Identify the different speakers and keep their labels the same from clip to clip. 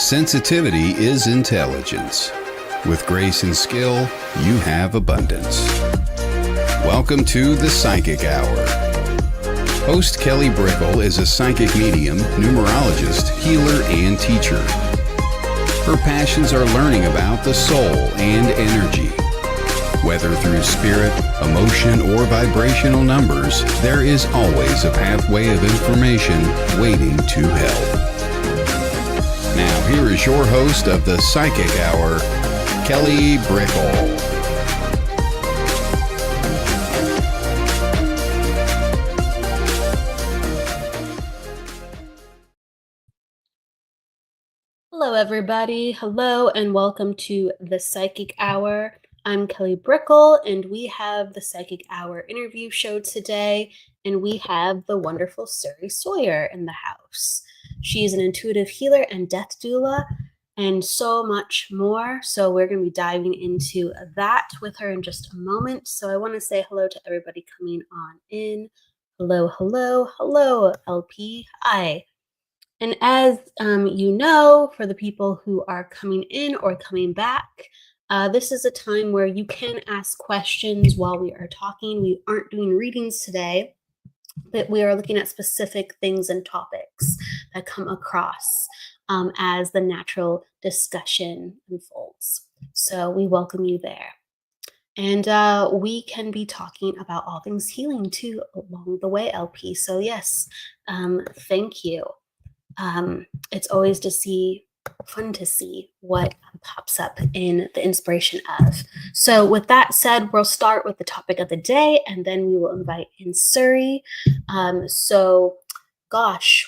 Speaker 1: Sensitivity is intelligence. With grace and skill, you have abundance. Welcome to the Psychic Hour. Host Kelly Brickle is a psychic medium, numerologist, healer, and teacher. Her passions are learning about the soul and energy. Whether through spirit, emotion, or vibrational numbers, there is always a pathway of information waiting to help. Now, here is your host of the Psychic Hour, Kelly Brickle.
Speaker 2: Hello, everybody. Hello, and welcome to the Psychic Hour. I'm Kelly Brickle, and we have the Psychic Hour interview show today, and we have the wonderful Suri Sawyer in the house. She's an intuitive healer and death doula, and so much more. So we're going to be diving into that with her in just a moment. So I want to say hello to everybody coming on in. Hello, hello, hello, LP. Hi. And as you know, for the people who are coming in or coming back, this is a time where you can ask questions while we are talking. We aren't doing readings today, but we are looking at specific things and topics that come across as the natural discussion unfolds. So we welcome you there. And we can be talking about all things healing too along the way, LP. So yes, thank you. It's always fun to see what pops up in the inspiration of. So with that said, we'll start with the topic of the day, and then we will invite in Suri.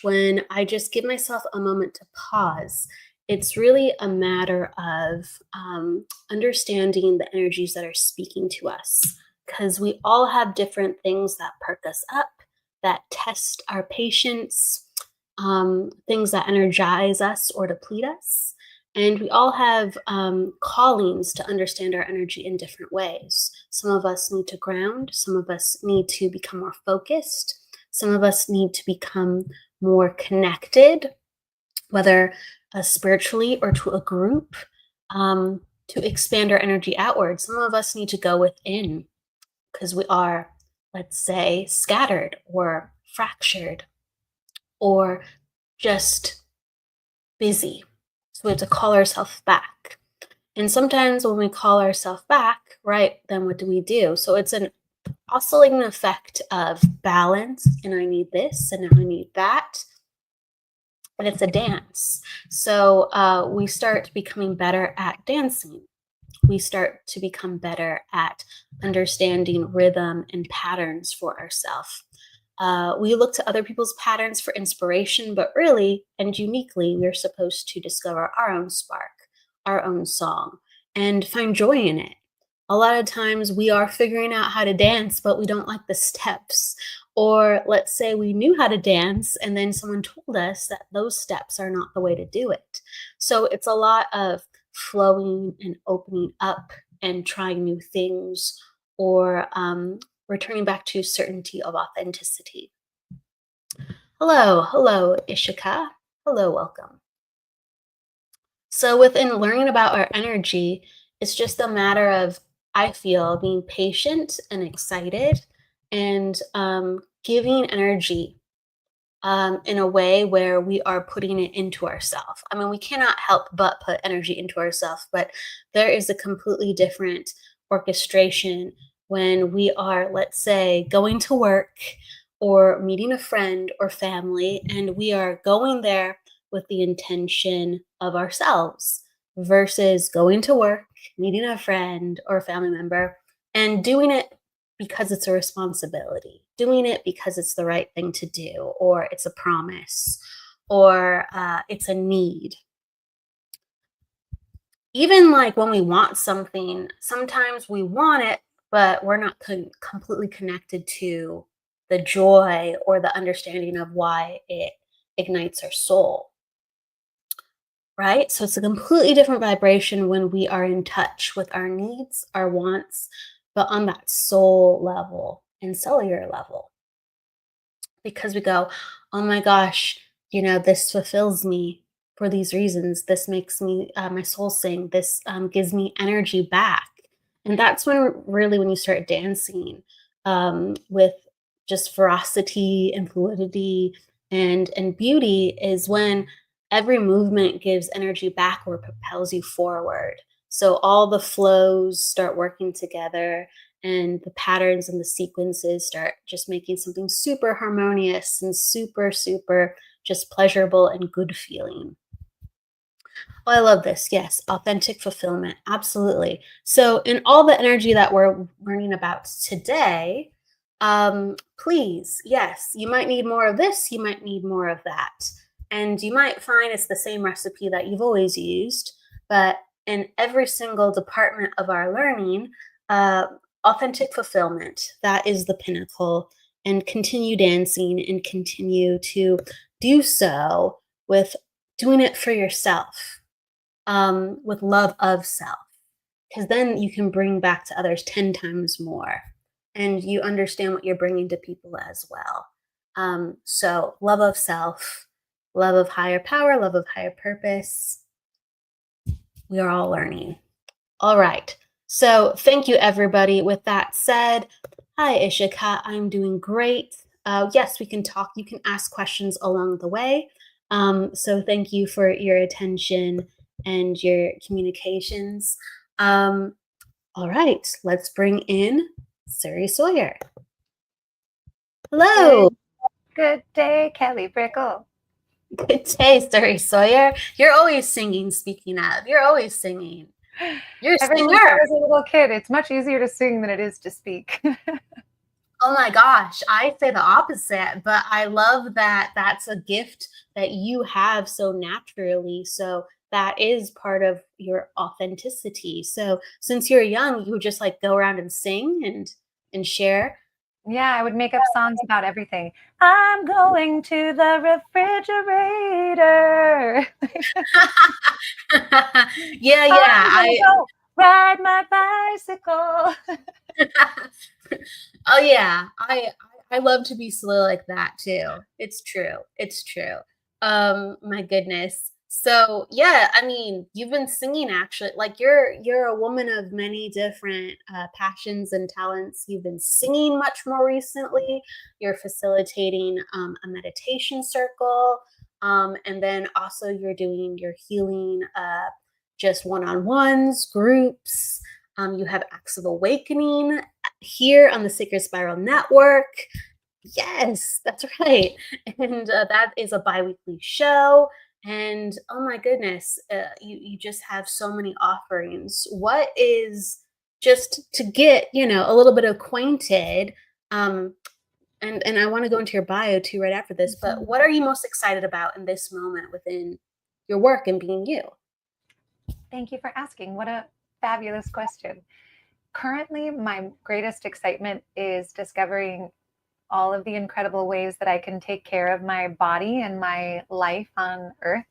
Speaker 2: When I just give myself a moment to pause, it's really a matter of understanding the energies that are speaking to us, because we all have different things that perk us up, that test our patience, things that energize us or deplete us. And we all have callings to understand our energy in different ways. Some of us need to ground. Some of us need to become more focused. Some of us need to become more connected, whether spiritually or to a group, to expand our energy outward. Some of us need to go within because we are, let's say, scattered or fractured, or just busy. So we have to call ourselves back. And sometimes when we call ourselves back, right, then what do? So it's an oscillating effect of balance, and I need this, and I need that. And it's a dance. So we start becoming better at dancing. We start to become better at understanding rhythm and patterns for ourselves. We look to other people's patterns for inspiration, but really and uniquely, we're supposed to discover our own spark, our own song, and find joy in it. A lot of times we are figuring out how to dance, but we don't like the steps. Or let's say we knew how to dance, and then someone told us that those steps are not the way to do it. So it's a lot of flowing and opening up and trying new things, or returning back to certainty of authenticity. Hello, Ishika. Hello, welcome. So within learning about our energy, it's just a matter of, I feel, being patient and excited and giving energy in a way where we are putting it into ourselves. I mean, we cannot help but put energy into ourselves, but there is a completely different orchestration when we are, let's say, going to work or meeting a friend or family, and we are going there with the intention of ourselves versus going to work, meeting a friend or a family member, and doing it because it's a responsibility, doing it because it's the right thing to do, or it's a promise, or it's a need. Even like when we want something, sometimes we want it, but we're not completely connected to the joy or the understanding of why it ignites our soul, right? So it's a completely different vibration when we are in touch with our needs, our wants, but on that soul level and cellular level. Because we go, oh my gosh, this fulfills me. for these reasons. This makes me, my soul sing. This gives me energy back. And that's when you start dancing with just ferocity and fluidity and beauty, is when every movement gives energy back or propels you forward. So all the flows start working together, and the patterns and the sequences start just making something super harmonious and super, super just pleasurable and good feeling. Oh, I love this. Yes, authentic fulfillment. Absolutely. So, in all the energy that we're learning about today, please, yes, you might need more of this, you might need more of that. And you might find it's the same recipe that you've always used, but in every single department of our learning, uh, authentic fulfillment, that is the pinnacle. And continue dancing and continue to do so with doing it for yourself, with love of self, because then you can bring back to others 10 times more, and you understand what you're bringing to people as well. So love of self, love of higher power, love of higher purpose. We are all learning. All right. So thank you, everybody. With that said, hi, Ishika. I'm doing great. Yes, we can talk. You can ask questions along the way. So thank you for your attention and your communications. All right, let's bring in Suri Sawyer. Hello.
Speaker 3: Good day, Kelly Brickle.
Speaker 2: Good day, Suri Sawyer. You're always singing, speaking of. You're always singing. You're a
Speaker 3: Ever since
Speaker 2: singer.
Speaker 3: I was a little kid, it's much easier to sing than it is to speak.
Speaker 2: Oh my gosh, I say the opposite, but I love that that's a gift that you have so naturally. So that is part of your authenticity. So since you're young, you would just like go around and sing and share.
Speaker 3: Yeah, I would make up songs about everything. I'm going to the refrigerator.
Speaker 2: Yeah,
Speaker 3: I'm gonna go ride my bicycle.
Speaker 2: Oh yeah, I love to be silly like that too. It's true. It's true. My goodness. So yeah, I mean, you've been singing actually. Like you're a woman of many different passions and talents. You've been singing much more recently. You're facilitating a meditation circle, and then also you're doing your healing, just one-on-ones, groups. You have acts of awakening here on the Sacred Spiral Network. Yes, that's right. And that is a bi-weekly show. And oh my goodness, you just have so many offerings. What is, just to get, a little bit acquainted, and I want to go into your bio too right after this, but what are you most excited about in this moment within your work and being you?
Speaker 3: Thank you for asking. What a fabulous question. Currently, my greatest excitement is discovering all of the incredible ways that I can take care of my body and my life on Earth,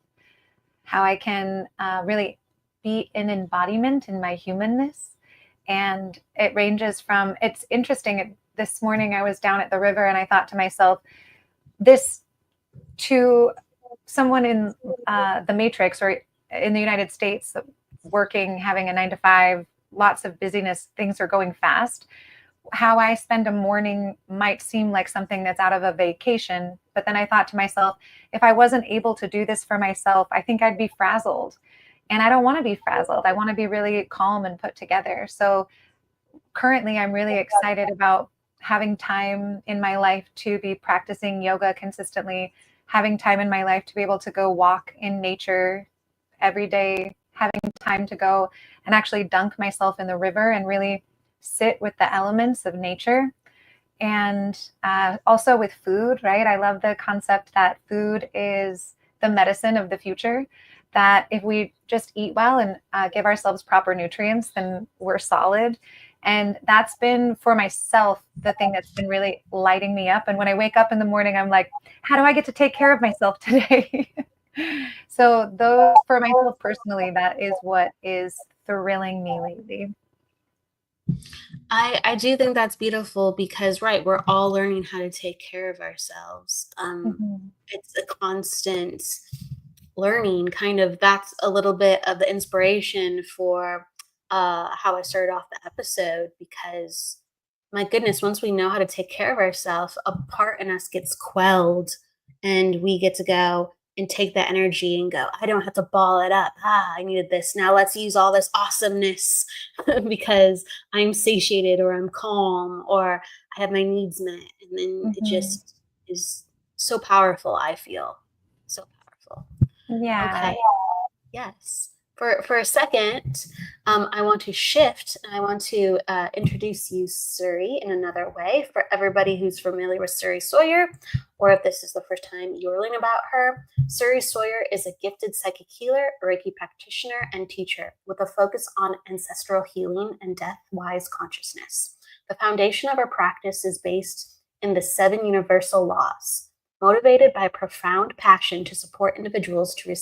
Speaker 3: how I can really be an embodiment in my humanness. And it ranges from, it's interesting, this morning I was down at the river and I thought to myself, this to someone in the Matrix or in the United States, working, having a 9 to 5, lots of busyness, things are going fast. How I spend a morning might seem like something that's out of a vacation. But then I thought to myself, if I wasn't able to do this for myself, I think I'd be frazzled. And I don't want to be frazzled. I want to be really calm and put together. So currently, I'm really excited about having time in my life to be practicing yoga consistently, having time in my life to be able to go walk in nature every day, having time to go and actually dunk myself in the river and really sit with the elements of nature. And also with food, right? I love the concept that food is the medicine of the future, that if we just eat well and give ourselves proper nutrients, then we're solid. And that's been, for myself, the thing that's been really lighting me up. And when I wake up in the morning, I'm like, how do I get to take care of myself today? So those, for myself personally, that is what is thrilling me lately.
Speaker 2: I do think that's beautiful because, right, we're all learning how to take care of ourselves. It's a constant learning, kind of that's a little bit of the inspiration for how I started off the episode, because my goodness, once we know how to take care of ourselves, a part in us gets quelled, and we get to go and take that energy and go, I don't have to ball it up. I needed this. Now let's use all this awesomeness because I'm satiated, or I'm calm, or I have my needs met. And then it
Speaker 3: Mhm.
Speaker 2: just is so powerful, I feel. So powerful.
Speaker 3: Yeah.
Speaker 2: Okay. Yes. For a second, I want to shift, and I want to introduce you, Suri, in another way. For everybody who's familiar with Suri Sawyer, or if this is the first time you're learning about her, Suri Sawyer is a gifted psychic healer, Reiki practitioner, and teacher with a focus on ancestral healing and death-wise consciousness. The foundation of her practice is based in the 7 universal laws, motivated by profound passion to support individuals to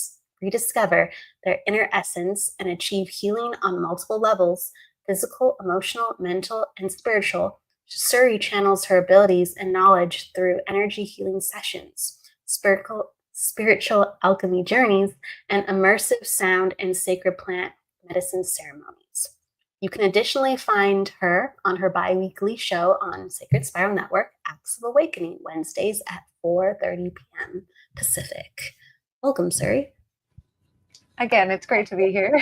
Speaker 2: rediscover their inner essence and achieve healing on multiple levels: physical, emotional, mental, and spiritual. Suri channels her abilities and knowledge through energy healing sessions, spiritual alchemy journeys, and immersive sound and sacred plant medicine ceremonies. You can additionally find her on her bi-weekly show on Sacred Spiral Network, Acts of Awakening, Wednesdays at 4:30 p.m. Pacific. Welcome, Suri.
Speaker 3: Again, it's great to be here.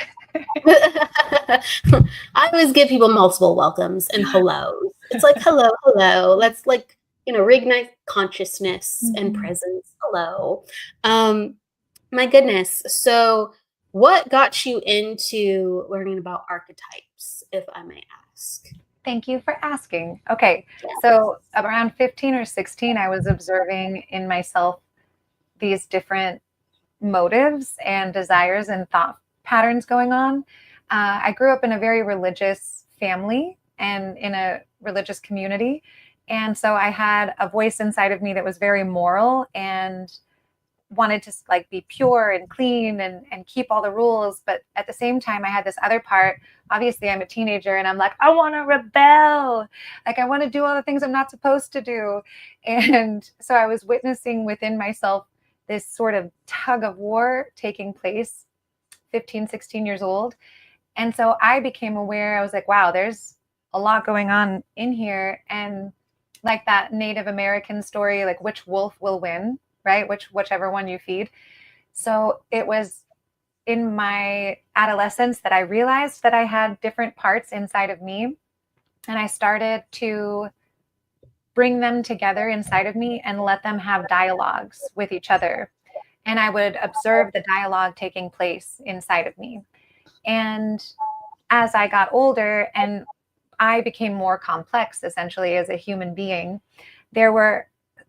Speaker 2: I always give people multiple welcomes and hellos. It's like, hello, hello. Let's reignite consciousness and
Speaker 3: Mhm.
Speaker 2: presence. Hello. My goodness. So what got you into learning about archetypes, if I may ask?
Speaker 3: Thank you for asking. Okay,
Speaker 2: Yeah.
Speaker 3: so around 15 or 16, I was observing in myself these different motives and desires and thought patterns going on. I grew up in a very religious family and in a religious community. And so I had a voice inside of me that was very moral and wanted to like be pure and clean and keep all the rules. But at the same time, I had this other part. Obviously, I'm a teenager and I'm like, I want to rebel. Like, I want to do all the things I'm not supposed to do. And so I was witnessing within myself this sort of tug of war taking place, 15, 16 years old. And so I became aware. I was like, wow, there's a lot going on in here. And like that Native American story, like which wolf will win, right? Whichever one you feed. So it was in my adolescence that I realized that I had different parts inside of me. And I started to bring them together inside of me and let them have dialogues with each other. And I would observe the dialogue taking place inside of me. And as I got older and I became more complex, essentially, as a human being, there were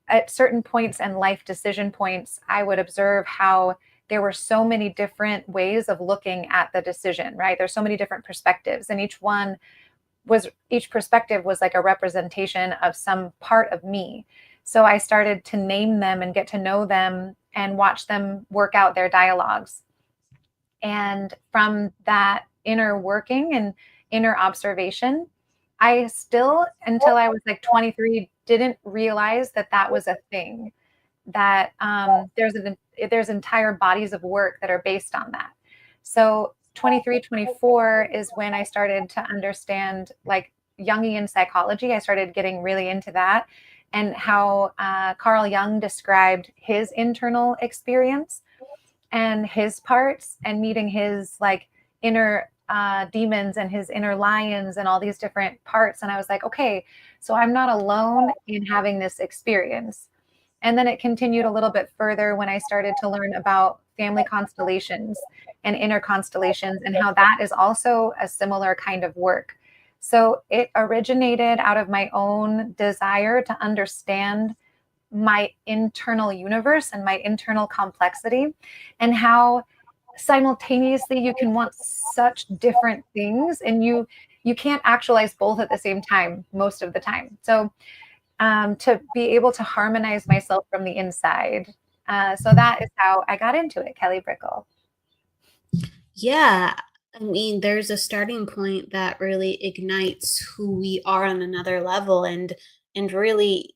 Speaker 3: at certain points and life decision points, I would observe how there were so many different ways of looking at the decision, right? There's so many different perspectives, and each perspective was like a representation of some part of me. So I started to name them and get to know them and watch them work out their dialogues. And from that inner working and inner observation, I still, until I was like 23, didn't realize that that was a thing. That there's entire bodies of work that are based on that. So 23, 24 is when I started to understand like Jungian psychology. I started getting really into that and how Carl Jung described his internal experience and his parts and meeting his like inner demons and his inner lions and all these different parts. And I was like, okay, so I'm not alone in having this experience. And then it continued a little bit further when I started to learn about family constellations and inner constellations and how that is also a similar kind of work. So it originated out of my own desire to understand my internal universe and my internal complexity and how simultaneously you can want such different things and you can't actualize both at the same time most of the time. So to be able to harmonize myself from the inside. So that is how I got into it, Kelly Brickle.
Speaker 2: Yeah. I mean, there's a starting point that really ignites who we are on another level. And really,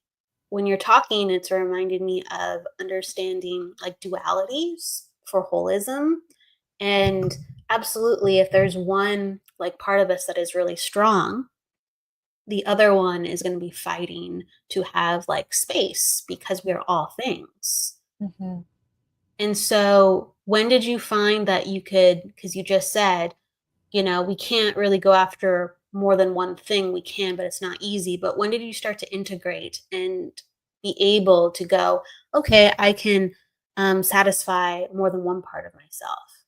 Speaker 2: when you're talking, it's reminded me of understanding like dualities for holism. And absolutely, if there's one like part of us that is really strong, the other one is going to be fighting to have like space because we're all things.
Speaker 3: Mm-hmm.
Speaker 2: And so when did you find that you could, because you just said, we can't really go after more than one thing. We can, but it's not easy. But when did you start to integrate and be able to go, okay, I can satisfy more than one part of myself?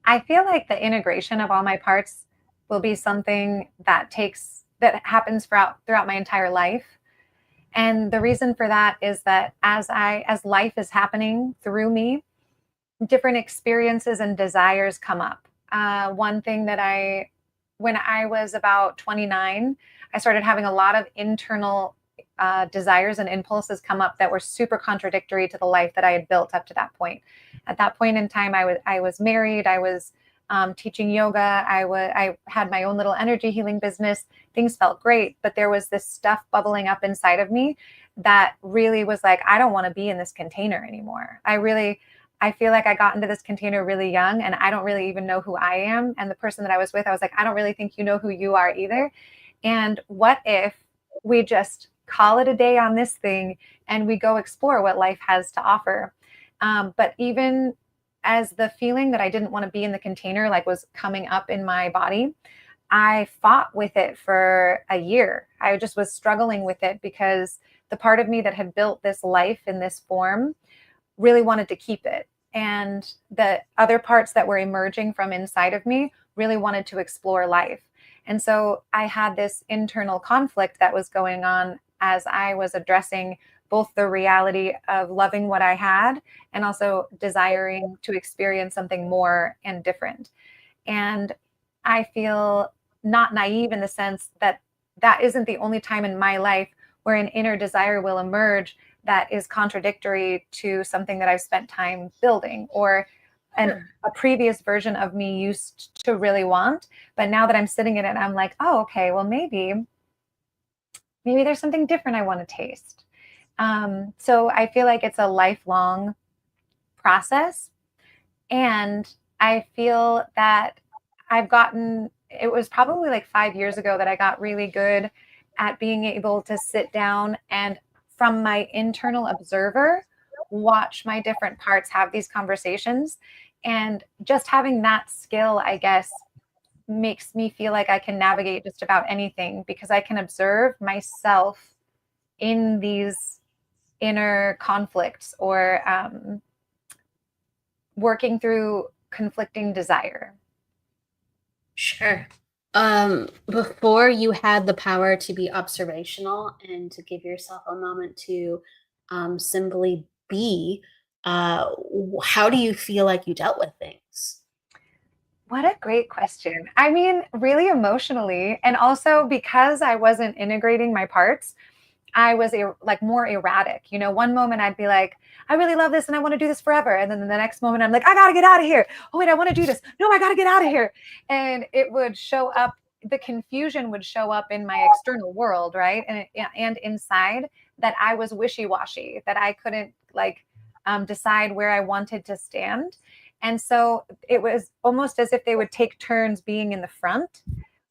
Speaker 3: I feel like the integration of all my parts will be something that happens throughout my entire life. And the reason for that is that as life is happening through me, different experiences and desires come up. One thing that when I was about 29, I started having a lot of internal desires and impulses come up that were super contradictory to the life that I had built up to that point. At that point in time, I was married. I was teaching yoga. I had my own little energy healing business. Things felt great, but there was this stuff bubbling up inside of me that really was like, I don't want to be in this container anymore. I feel like I got into this container really young and I don't really even know who I am. And the person that I was with, I was like, I don't really think you know who you are either. And what if we just call it a day on this thing and we go explore what life has to offer? But even as the feeling that I didn't want to be in the container like was coming up in my body, I fought with it for a year. I just was struggling with it because the part of me that had built this life in this form really wanted to keep it. And the other parts that were emerging from inside of me really wanted to explore life. And so I had this internal conflict that was going on as I was addressing both the reality of loving what I had and also desiring to experience something more and different. And I feel not naive in the sense that that isn't the only time in my life where an inner desire will emerge that is contradictory to something that I've spent time building or a previous version of me used to really want. But now that I'm sitting in it, I'm like, oh, okay, well, maybe there's something different I want to taste. So I feel like it's a lifelong process. And I feel that it was probably like 5 years ago that I got really good at being able to sit down and from my internal observer, watch my different parts have these conversations. And just having that skill, I guess, makes me feel like I can navigate just about anything because I can observe myself in these inner conflicts or working through conflicting desire.
Speaker 2: Sure. Before you had the power to be observational and to give yourself a moment to simply be, how do you feel like you dealt with things?
Speaker 3: What a great question. I mean, really emotionally, and also because I wasn't integrating my parts, I was like more erratic. One moment I'd be like, I really love this and I want to do this forever. And then the next moment I'm like, I got to get out of here. Oh, wait, I want to do this. No, I got to get out of here. And it would show up, the confusion would show up in my external world, right? And inside that I was wishy-washy, that I couldn't decide where I wanted to stand. And so it was almost as if they would take turns being in the front,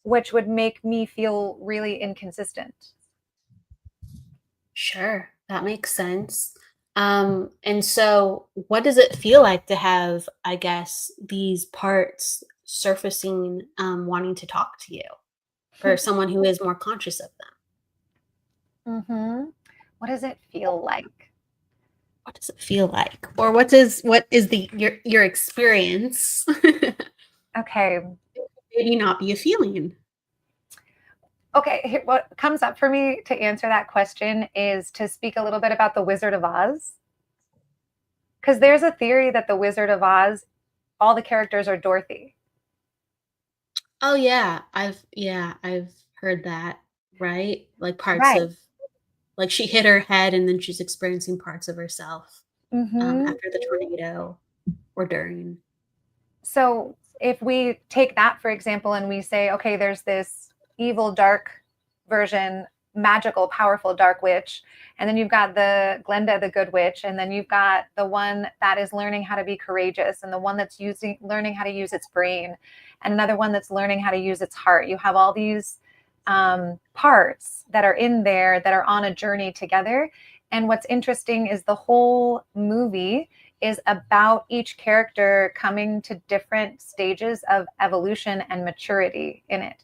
Speaker 3: which would make me feel really inconsistent.
Speaker 2: Sure, that makes sense. And so what does it feel like to have, I guess, these parts surfacing, wanting to talk to you for someone who is more conscious of them?
Speaker 3: Mm-hmm. What does it feel like?
Speaker 2: What does it feel like? Or what is your experience?
Speaker 3: Okay.
Speaker 2: Maybe not be a feeling.
Speaker 3: Okay, what comes up for me to answer that question is to speak a little bit about the Wizard of Oz. Because there's a theory that the Wizard of Oz, all the characters are Dorothy.
Speaker 2: Oh yeah, I've heard that, right? Like parts
Speaker 3: Right.
Speaker 2: of like she hit her head and then she's experiencing parts of herself
Speaker 3: Mm-hmm.
Speaker 2: after the tornado or during.
Speaker 3: So if we take that, for example, and we say, okay, there's this evil, dark version magical, powerful dark witch. And then you've got the Glenda, the good witch. And then you've got the one that is learning how to be courageous, and the one that's learning how to use its brain, and another one that's learning how to use its heart. You have all these parts that are in there that are on a journey together. And what's interesting is the whole movie is about each character coming to different stages of evolution and maturity in it.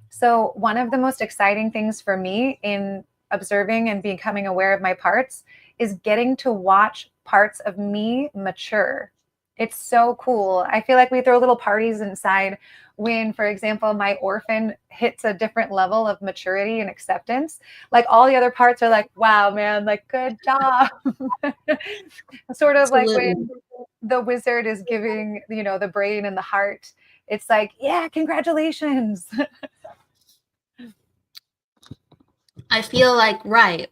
Speaker 3: So one of the most exciting things for me in observing and becoming aware of my parts is getting to watch parts of me mature. It's so cool. I feel like we throw little parties inside when, for example, my orphan hits a different level of maturity and acceptance. Like all the other parts are like, wow, man, like good job. Sort of like when the wizard is giving, the brain and the heart. It's like, yeah, congratulations.
Speaker 2: I feel like, right,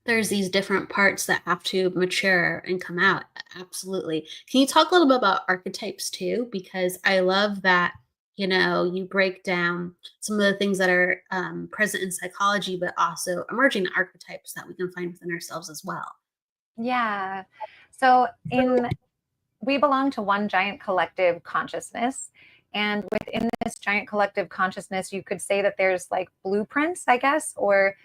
Speaker 2: there's these different parts that have to mature and come out. Absolutely. Can you talk a little bit about archetypes too? Because I love that, you break down some of the things that are present in psychology, but also emerging archetypes that we can find within ourselves as well.
Speaker 3: Yeah. So we belong to one giant collective consciousness. And within this giant collective consciousness, you could say that there's like blueprints, I guess, or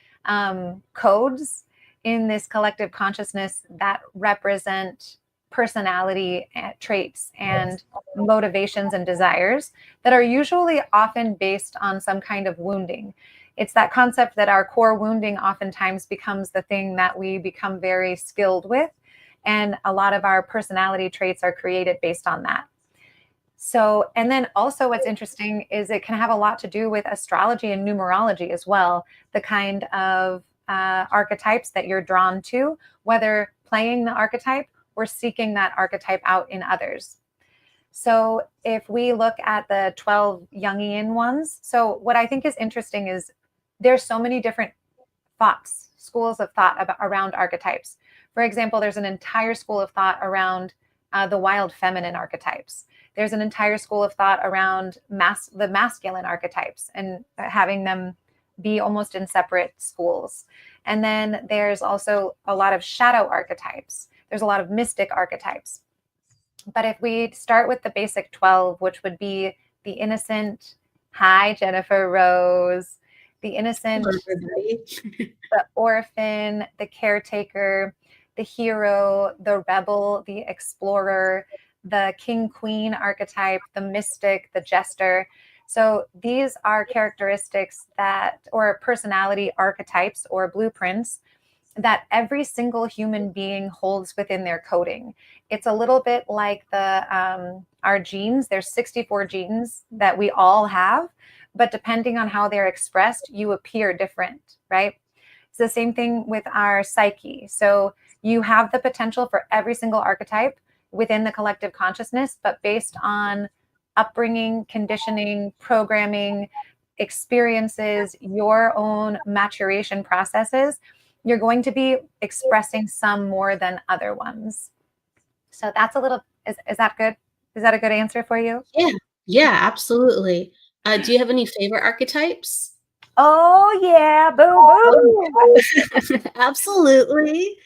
Speaker 3: codes in this collective consciousness that represent personality traits and motivations and desires that are usually often based on some kind of wounding. It's that concept that our core wounding oftentimes becomes the thing that we become very skilled with. And a lot of our personality traits are created based on that. So, and then also what's interesting is it can have a lot to do with astrology and numerology as well, the kind of archetypes that you're drawn to, whether playing the archetype or seeking that archetype out in others. So if we look at the 12 Jungian ones, so what I think is interesting is there's so many different schools of thought around archetypes. For example, there's an entire school of thought around the wild feminine archetypes. There's an entire school of thought around the masculine archetypes and having them be almost in separate schools. And then there's also a lot of shadow archetypes. There's a lot of mystic archetypes. But if we start with the basic 12, which would be the innocent, hi, Jennifer Rose, the innocent, the orphan, the caretaker, the hero, the rebel, the explorer, the king queen archetype, the mystic, the jester. So these are characteristics or personality archetypes or blueprints that every single human being holds within their coding. It's a little bit like our genes. There's 64 genes that we all have, but depending on how they're expressed, you appear different, right? It's the same thing with our psyche. So you have the potential for every single archetype within the collective consciousness, but based on upbringing, conditioning, programming, experiences, your own maturation processes, you're going to be expressing some more than other ones. So that's is that good? Is that a good answer for you?
Speaker 2: Yeah, absolutely. Do you have any favorite archetypes?
Speaker 3: Oh yeah, boom, boom.
Speaker 2: Absolutely.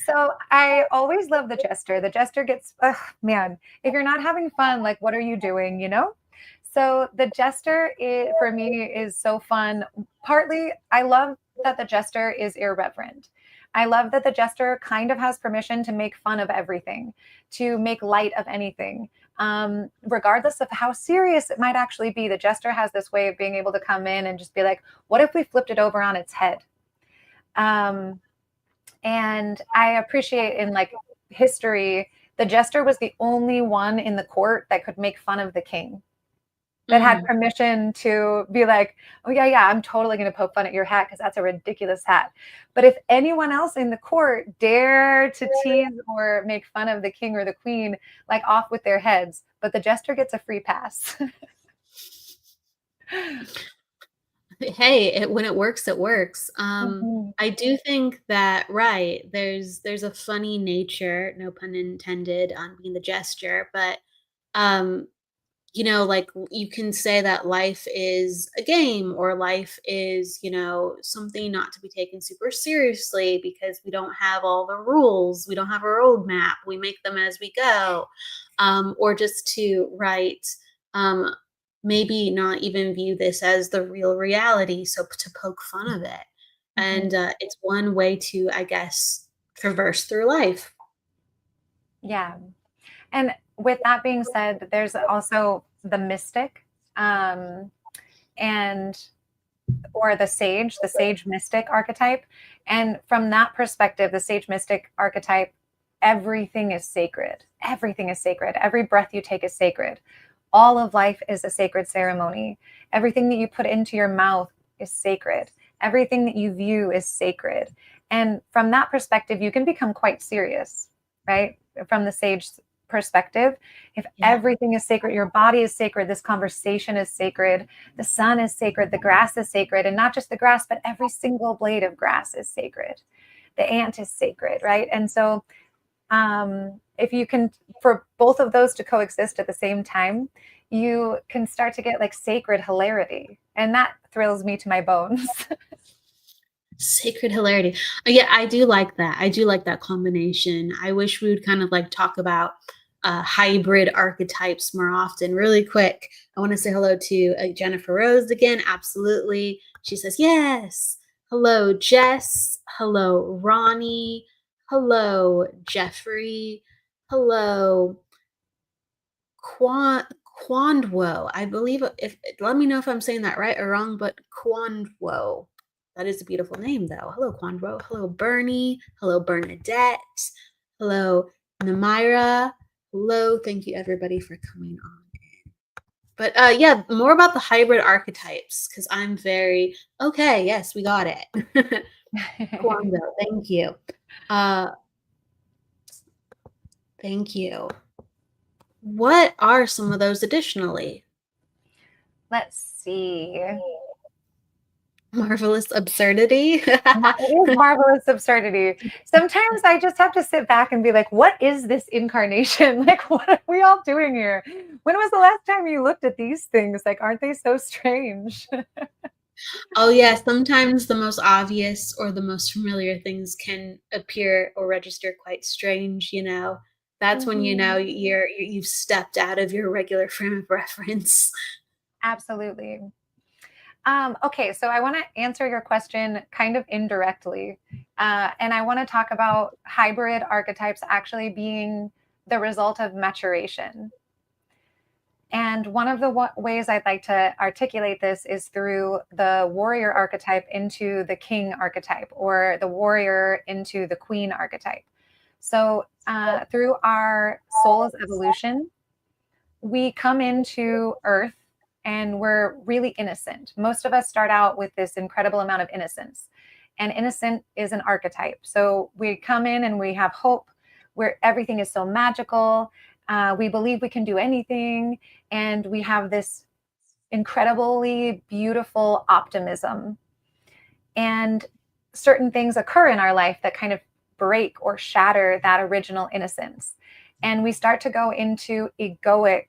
Speaker 3: So I always love the jester. The jester gets, man, if you're not having fun, like what are you doing, So the jester for me is so fun. Partly, I love that the jester is irreverent. I love that the jester kind of has permission to make fun of everything, to make light of anything. Regardless of how serious it might actually be, the jester has this way of being able to come in and just be like, what if we flipped it over on its head? And I appreciate in like history, the jester was the only one in the court that could make fun of the king, that had permission to be like, oh yeah, I'm totally going to poke fun at your hat because that's a ridiculous hat. But if anyone else in the court dared to tease or make fun of the king or the queen, like off with their heads, but the jester gets a free pass.
Speaker 2: Hey, when it works, it works. I do think that, right, there's a funny nature, no pun intended, on being the jester, but you know, like you can say that life is a game or life is, you know, something not to be taken super seriously because we don't have all the rules. We don't have a roadmap. We make them as we go. Or just to write, um, maybe not even view this as the real reality. So to poke fun of it.
Speaker 3: Mhm.
Speaker 2: And it's one way to, I guess, traverse through life.
Speaker 3: Yeah. And with that being said, there's also the mystic, um, and or the sage mystic archetype. And from that perspective, the sage mystic archetype, everything is sacred. Everything is sacred. Every breath you take is sacred. All of life is a sacred ceremony. Everything that you put into your mouth is sacred. Everything that you view is sacred. And from that perspective, you can become quite serious, right? From the sage perspective, if
Speaker 2: Yeah.
Speaker 3: everything is sacred, your body is sacred, this conversation is sacred, the sun is sacred, the grass is sacred, and not just the grass, but every single blade of grass is sacred. The ant is sacred, right? And so if you can, for both of those to coexist at the same time, you can start to get like sacred hilarity. And that thrills me to my bones.
Speaker 2: Sacred hilarity. Yeah, I do like that. I do like that combination. I wish we would kind of like talk about hybrid archetypes more often. Really quick, I want to say hello to Jennifer Rose again. Absolutely. She says, yes. Hello, Jess. Hello, Ronnie. Hello, Jeffrey. Hello, Quan Quandwo. I believe if let me know if I'm saying that right or wrong, but Quandwo. That is a beautiful name though. Hello, Quandwo. Hello, Bernie. Hello, Bernadette. Hello, Namira. Hello. Thank you everybody for coming on. But yeah, more about the hybrid archetypes because I'm very okay. Yes, we got it. Quandwo, thank you. Uh, thank you. What are some of those additionally?
Speaker 3: Let's see.
Speaker 2: Marvelous absurdity.
Speaker 3: It is marvelous absurdity. Sometimes I just have to sit back and be like, what is this incarnation? Like, what are we all doing here? When was the last time you looked at these things? Like, aren't they so strange?
Speaker 2: Oh yeah, sometimes the most obvious or the most familiar things can appear or register quite strange, you know. That's when you know
Speaker 3: Mhm.
Speaker 2: you've stepped out of your regular frame of reference.
Speaker 3: Absolutely. Okay, so I want to answer your question kind of indirectly. And I want to talk about hybrid archetypes actually being the result of maturation. And one of the ways I'd like to articulate this is through the warrior archetype into the king archetype, or the warrior into the queen archetype. So, through our soul's evolution, we come into Earth and we're really innocent. Most of us start out with this incredible amount of innocence, and innocent is an archetype. So we come in and we have hope, where everything is so magical. We believe we can do anything, and we have this incredibly beautiful optimism. And certain things occur in our life that kind of break or shatter that original innocence. And we start to go into egoic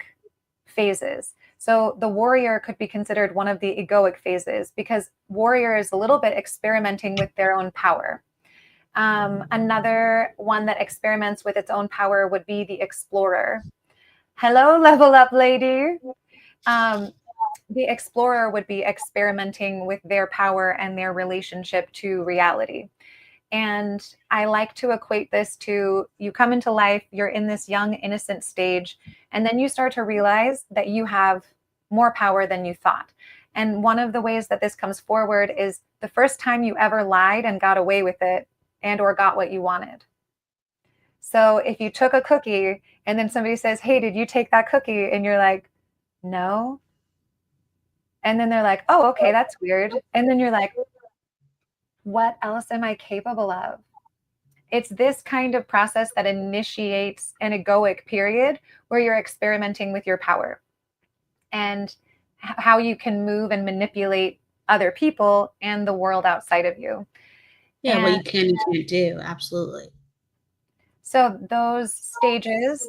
Speaker 3: phases. So the warrior could be considered one of the egoic phases, because warrior is a little bit experimenting with their own power. Another one that experiments with its own power would be the explorer. Hello, level up lady. The explorer would be experimenting with their power and their relationship to reality. And I like to equate this to, you come into life, you're in this young, innocent stage, and then you start to realize that you have more power than you thought. And one of the ways that this comes forward is the first time you ever lied and got away with it, and or got what you wanted. So if you took a cookie and then somebody says, hey, did you take that cookie? And you're like, no. And then they're like, oh, okay, that's weird. And then you're like, what else am I capable of? It's this kind of process that initiates an egoic period where you're experimenting with your power and how you can move and manipulate other people and the world outside of you.
Speaker 2: Yeah, what
Speaker 3: And
Speaker 2: you can and can't do. Absolutely.
Speaker 3: so those stages,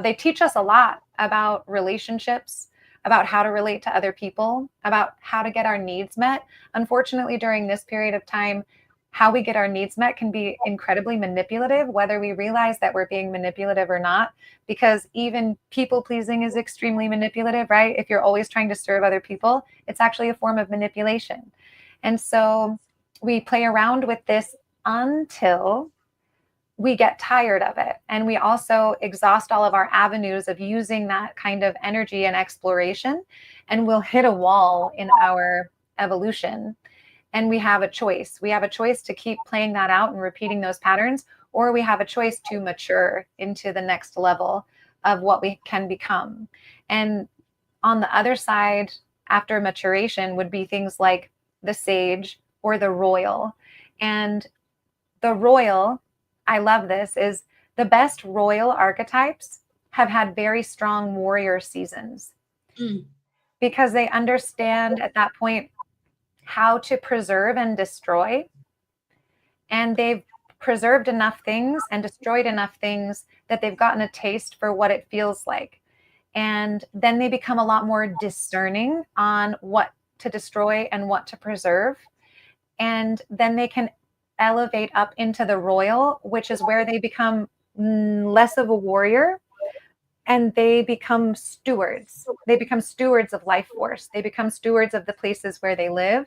Speaker 3: they teach us a lot about relationships, about how to relate to other people, about how to get our needs met. Unfortunately, during this period of time, how we get our needs met can be incredibly manipulative, whether we realize that we're being manipulative or not, because even people pleasing is extremely manipulative, right? If you're always trying to serve other people, it's actually a form of manipulation. And so we play around with this until we get tired of it. And we also exhaust all of our avenues of using that kind of energy and exploration, and we'll hit a wall in our evolution. And we have a choice. We have a choice to keep playing that out and repeating those patterns, or we have a choice to mature into the next level of what we can become. And on the other side, after maturation, would be things like the sage or the royal. And the royal, I love this, is the best royal archetypes have had very strong warrior seasons because they understand at that point how to preserve and destroy. And they've preserved enough things and destroyed enough things that they've gotten a taste for what it feels like. And then they become a lot more discerning on what to destroy and what to preserve. And then they can elevate up into the royal, which is where they become less of a warrior, and they become stewards. They become stewards of life force. They become stewards of the places where they live,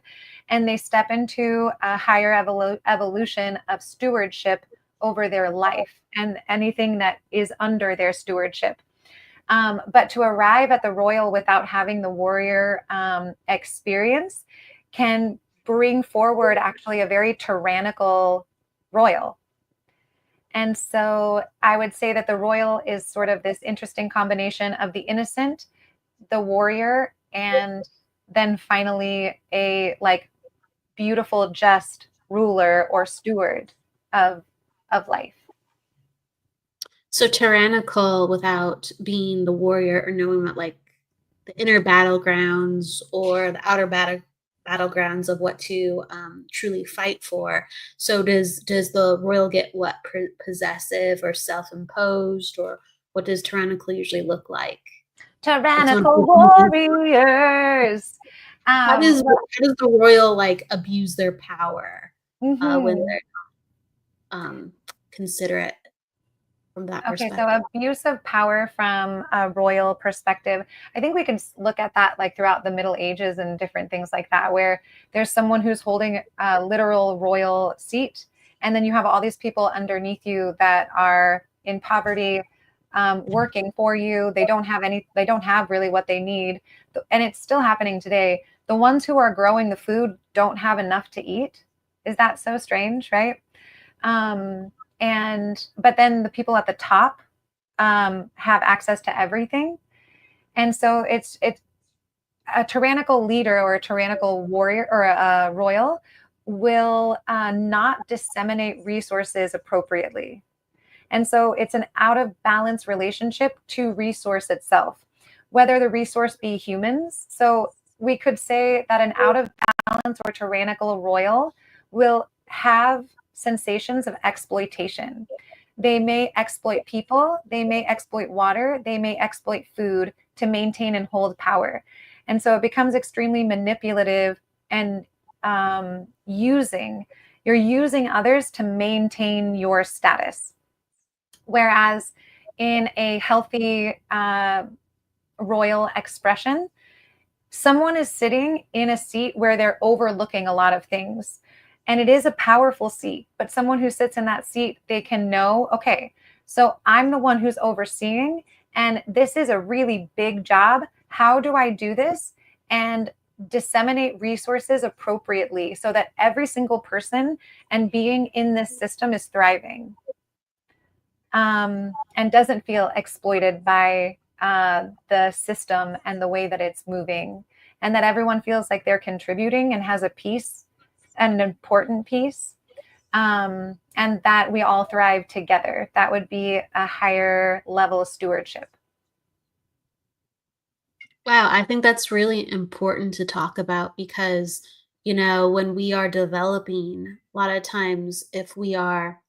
Speaker 3: and they step into a higher evolution of stewardship over their life and anything that is under their stewardship. But to arrive at the royal without having the warrior experience can bring forward actually a very tyrannical royal. And so I would say that the royal is sort of this interesting combination of the innocent, the warrior, and then finally a like beautiful, just ruler or steward of life.
Speaker 2: So tyrannical without being the warrior or knowing what like the inner battlegrounds or the outer battlegrounds of what to truly fight for. So does the royal get what possessive or self-imposed, or what does tyrannical usually look like?
Speaker 3: Tyrannical warriors.
Speaker 2: How does the royal like abuse their power when they're considerate from that perspective?
Speaker 3: So abuse of power from a royal perspective, I think we can look at that like throughout the Middle Ages and different things like that, where there's someone who's holding a literal royal seat, and then you have all these people underneath you that are in poverty, working for you. They don't have really what they need. And it's still happening today. The ones who are growing the food don't have enough to eat. Is that so strange, right? But then the people at the top have access to everything. And so it's a tyrannical leader or a tyrannical warrior or a royal will not disseminate resources appropriately. And so it's an out of balance relationship to resource itself, whether the resource be humans. So we could say that an out of balance or tyrannical royal will have sensations of exploitation. They may exploit people, they may exploit water, they may exploit food to maintain and hold power. And so it becomes extremely manipulative and you're using others to maintain your status. Whereas in a healthy royal expression, someone is sitting in a seat where they're overlooking a lot of things. And it is a powerful seat, but someone who sits in that seat, they can know, okay, so I'm the one who's overseeing, and this is a really big job. How do I do this and disseminate resources appropriately so that every single person and being in this system is thriving and doesn't feel exploited by the system and the way that it's moving, and that everyone feels like they're contributing and has a piece, an important piece, and that we all thrive together. That would be a higher level of stewardship.
Speaker 2: Wow, I think that's really important to talk about because, you know, when we are developing, a lot of times if we are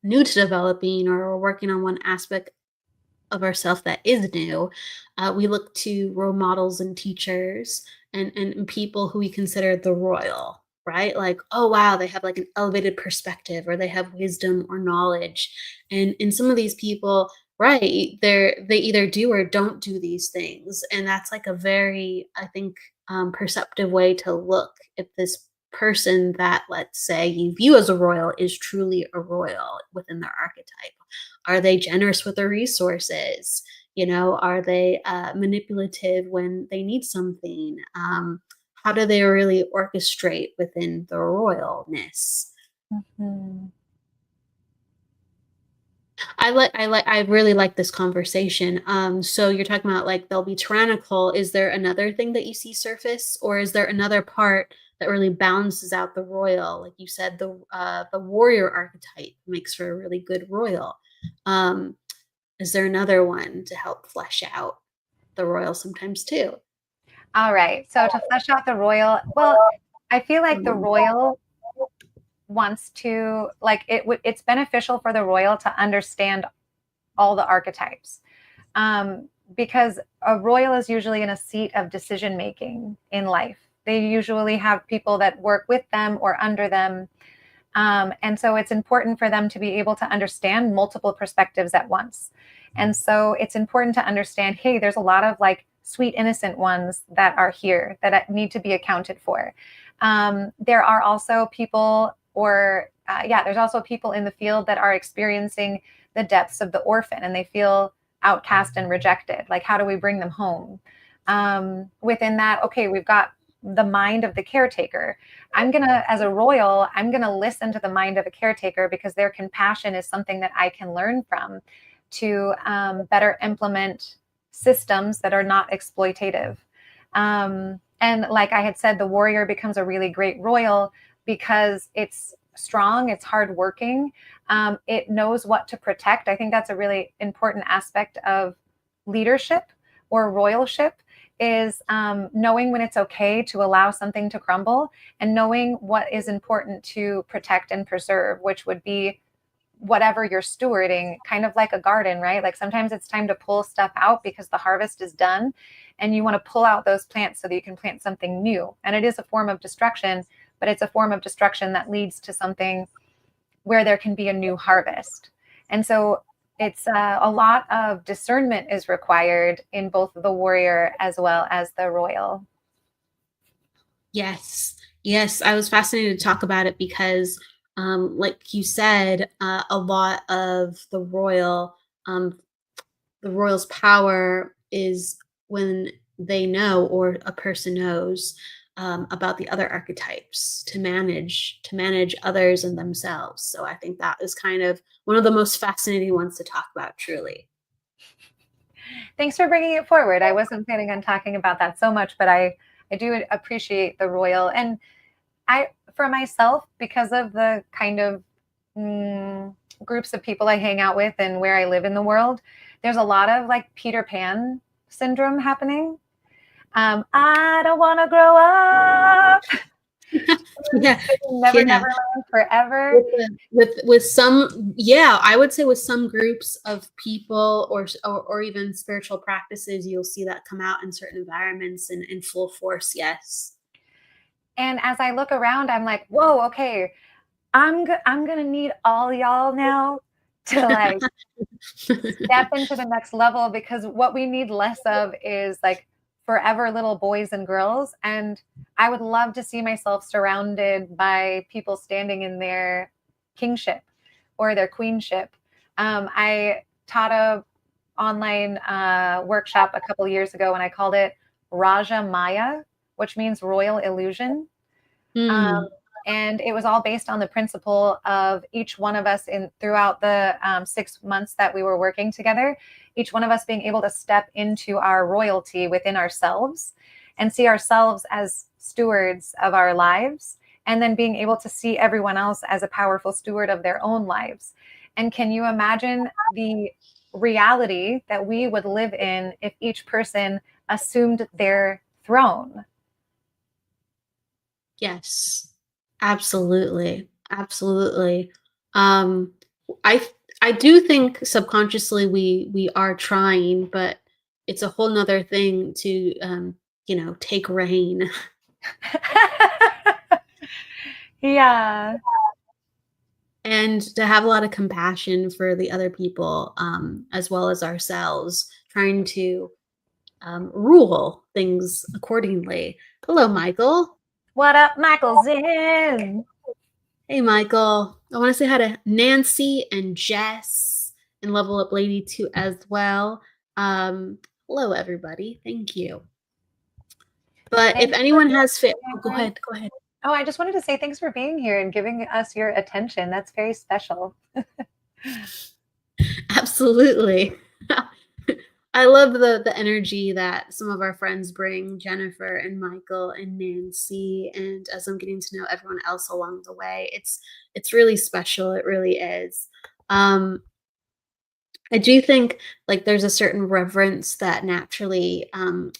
Speaker 2: new to developing or we're working on one aspect of ourselves that is new, we look to role models and teachers and people who we consider the royal, right? Like, oh wow, they have like an elevated perspective, or they have wisdom or knowledge. And some of these people, right, they either do or don't do these things. And that's like a very, I think, perceptive way to look if this person that, let's say, you view as a royal is truly a royal within their archetype. Are they generous with their resources? You know, are they manipulative when they need something? How do they really orchestrate within the royalness?
Speaker 3: Mhm.
Speaker 2: I really like this conversation. So you're talking about like they'll be tyrannical. Is there another thing that you see surface, or is there another part that really balances out the royal? Like you said, the warrior archetype makes for a really good royal. Um, is there another one to help flesh out the royal sometimes too?
Speaker 3: All right. So to flesh out the royal, well, I feel like the royal wants to like it's beneficial for the royal to understand all the archetypes, because a royal is usually in a seat of decision making in life. They usually have people that work with them or under them, and so it's important for them to be able to understand multiple perspectives at once. And so it's important to understand, hey, there's a lot of like sweet innocent ones that are here that need to be accounted for. There are also people, or there's also people in the field that are experiencing the depths of the orphan, and they feel outcast and rejected. Like, how do we bring them home? Within that, okay, we've got the mind of the caretaker. As a royal, I'm gonna listen to the mind of a caretaker, because their compassion is something that I can learn from to better implement systems that are not exploitative. And like I had said, the warrior becomes a really great royal because it's strong, it's hardworking, it knows what to protect. I think that's a really important aspect of leadership or royalship, is knowing when it's okay to allow something to crumble, and knowing what is important to protect and preserve, which would be whatever you're stewarding, kind of like a garden, right? Like sometimes it's time to pull stuff out because the harvest is done, and you want to pull out those plants so that you can plant something new. And it is a form of destruction, but it's a form of destruction that leads to something where there can be a new harvest. And so it's a lot of discernment is required in both the warrior as well as the royal.
Speaker 2: Yes, yes, I was fascinated to talk about it because, like you said, a lot of um, the royal's power is when they know, or a person knows, about the other archetypes to manage others and themselves. So I think that is kind of one of the most fascinating ones to talk about, truly.
Speaker 3: Thanks for bringing it forward. I wasn't planning on talking about that so much, but I do appreciate the royal. And for myself, because of the kind of groups of people I hang out with and where I live in the world, there's a lot of like Peter Pan syndrome happening. I don't want to grow up.
Speaker 2: Yeah,
Speaker 3: Never,
Speaker 2: yeah.
Speaker 3: never land forever.
Speaker 2: With some, yeah, I would say with some groups of people, or even spiritual practices, you'll see that come out in certain environments in full force. Yes.
Speaker 3: And as I look around, I'm like, whoa, okay, I'm gonna need all y'all now to like step into the next level, because what we need less of is like forever little boys and girls. And I would love to see myself surrounded by people standing in their kingship or their queenship. I taught a online workshop a couple years ago, and I called it Raja Maya, which means royal illusion. Um,
Speaker 2: Hmm.
Speaker 3: and it was all based on the principle of each one of us throughout the 6 months that we were working together, each one of us being able to step into our royalty within ourselves and see ourselves as stewards of our lives, and then being able to see everyone else as a powerful steward of their own lives. And can you imagine the reality that we would live in if each person assumed their throne?
Speaker 2: Yes, absolutely, absolutely. Um, I I do think subconsciously we are trying, but it's a whole nother thing to take reign.
Speaker 3: Yeah.
Speaker 2: And to have a lot of compassion for the other people, as well as ourselves, trying to rule things accordingly. Hello, Michael.
Speaker 3: What up, Michael Zinn?
Speaker 2: Hey, Michael. I want to say hi to Nancy and Jess and Level Up Lady too as well. Hello, everybody. Thank you. But if
Speaker 3: Thanks
Speaker 2: anyone has go
Speaker 3: here.
Speaker 2: ahead. Go ahead.
Speaker 3: Oh, I just wanted to say thanks for being here and giving us your attention. That's very special.
Speaker 2: Absolutely. I love the energy that some of our friends bring, Jennifer and Michael and Nancy, and as I'm getting to know everyone else along the way, it's really special. It really is. I do think like there's a certain reverence that naturally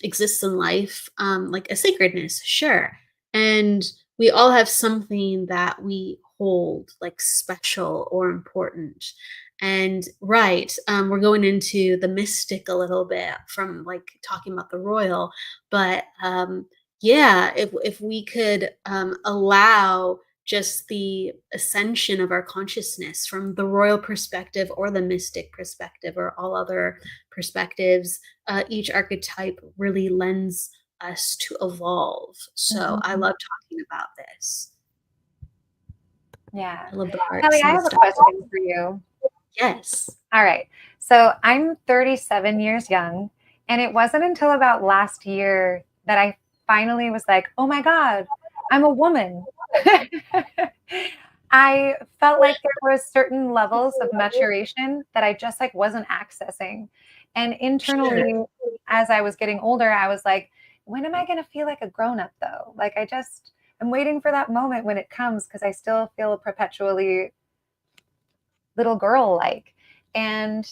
Speaker 2: exists in life, like a sacredness, sure. And we all have something that we hold like special or important. And right, we're going into the mystic a little bit from like talking about the royal, but yeah, if we could allow just the ascension of our consciousness from the royal perspective or the mystic perspective or all other perspectives. Each archetype really lends us to evolve. So I love talking about this.
Speaker 3: Yeah.
Speaker 2: I love the
Speaker 3: Kelly,
Speaker 2: arts
Speaker 3: I
Speaker 2: and the
Speaker 3: have a
Speaker 2: stuff.
Speaker 3: question for you.
Speaker 2: Yes.
Speaker 3: All right. So I'm 37 years young, and it wasn't until about last year that I finally was like, oh my God, I'm a woman. I felt like there was certain levels of maturation that I just like wasn't accessing. And internally, as I was getting older, I was like, when am I going to feel like a grown up though? Like I'm waiting for that moment when it comes because I still feel perpetually little girl like. And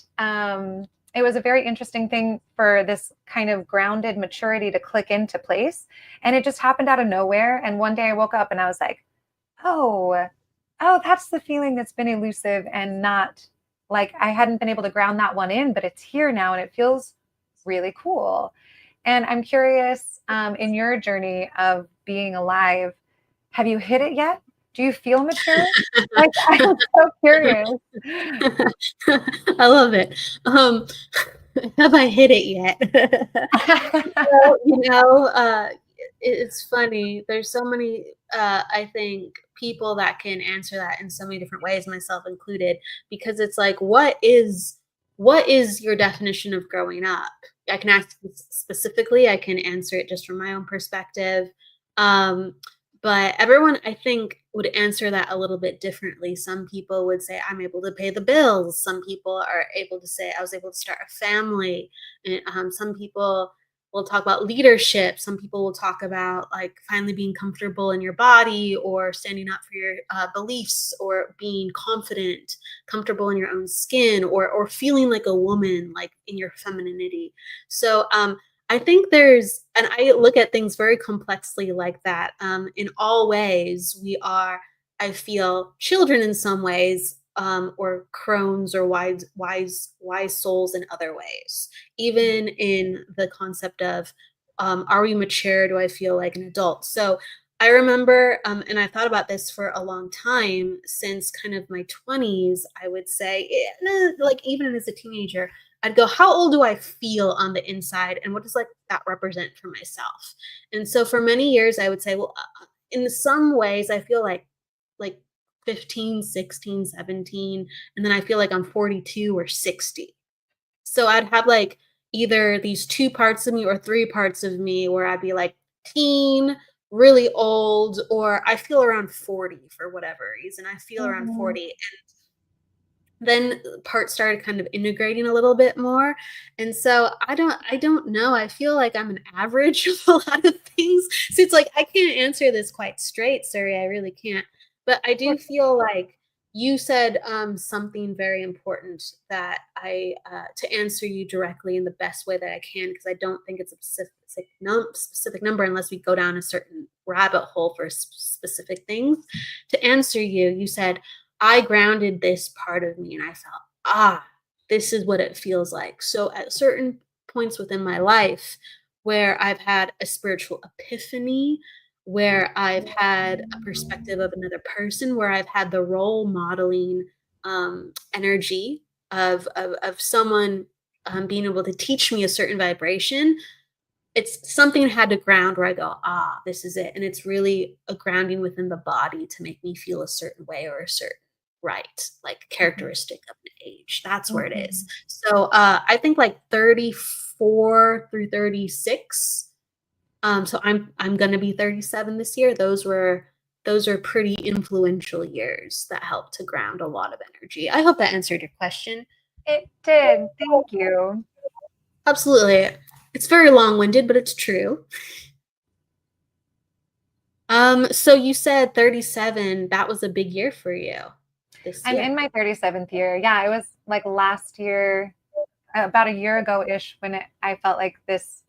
Speaker 3: it was a very interesting thing for this kind of grounded maturity to click into place. And it just happened out of nowhere. And one day I woke up and I was like, oh, that's the feeling that's been elusive and not like I hadn't been able to ground that one in, but it's here now and it feels really cool. And I'm curious, in your journey of being alive, have you hit it yet? Do you feel mature? Like, I'm so curious.
Speaker 2: I love it. Have I hit it yet? It's funny. There's so many, I think, people that can answer that in so many different ways, myself included, because it's like, what is your definition of growing up? I can ask specifically, I can answer it just from my own perspective. But everyone, I think, would answer that a little bit differently. Some people would say, I'm able to pay the bills. Some people are able to say, I was able to start a family. And some people will talk about leadership. Some people will talk about like finally being comfortable in your body or standing up for your beliefs or being confident, comfortable in your own skin or feeling like a woman, like in your femininity. So I think and I look at things very complexly like that. In all ways, we are, I feel, children in some ways, or crones or wise souls in other ways. Even in the concept of, are we mature? Do I feel like an adult? So I remember, and I thought about this for a long time, since kind of my 20s, I would say, like even as a teenager, I'd go, how old do I feel on the inside? And what does like that represent for myself? And so for many years, I would say, well, in some ways, I feel like 15, 16, 17. And then I feel like I'm 42 or 60. So I'd have like either these two parts of me or three parts of me where I'd be like teen, really old, or I feel around 40 for whatever reason. I feel around 40. Then parts started kind of integrating a little bit more. And so I don't know. I feel like I'm an average of a lot of things. So it's like I can't answer this quite straight, Suri. I really can't. But I do feel like you said something very important that I to answer you directly in the best way that I can, because I don't think it's a specific number unless we go down a certain rabbit hole for specific things. To answer you, you said I grounded this part of me and I felt this is what it feels like. So at certain points within my life where I've had a spiritual epiphany, where I've had a perspective of another person, where I've had the role modeling energy of someone being able to teach me a certain vibration, it's something that had to ground where I go, this is it. And it's really a grounding within the body to make me feel a certain way or a certain like characteristic of the age. That's where it is. So I think like 34 through 36. So I'm gonna be 37 this year. Those are pretty influential years that helped to ground a lot of energy. I hope that answered your question.
Speaker 3: It did. Thank you.
Speaker 2: Absolutely. It's very long-winded, but it's true. So you said 37, that was a big year for you this
Speaker 3: I'm
Speaker 2: year.
Speaker 3: in my 37th year. Yeah, it was like last year, about a year ago-ish, when I felt like this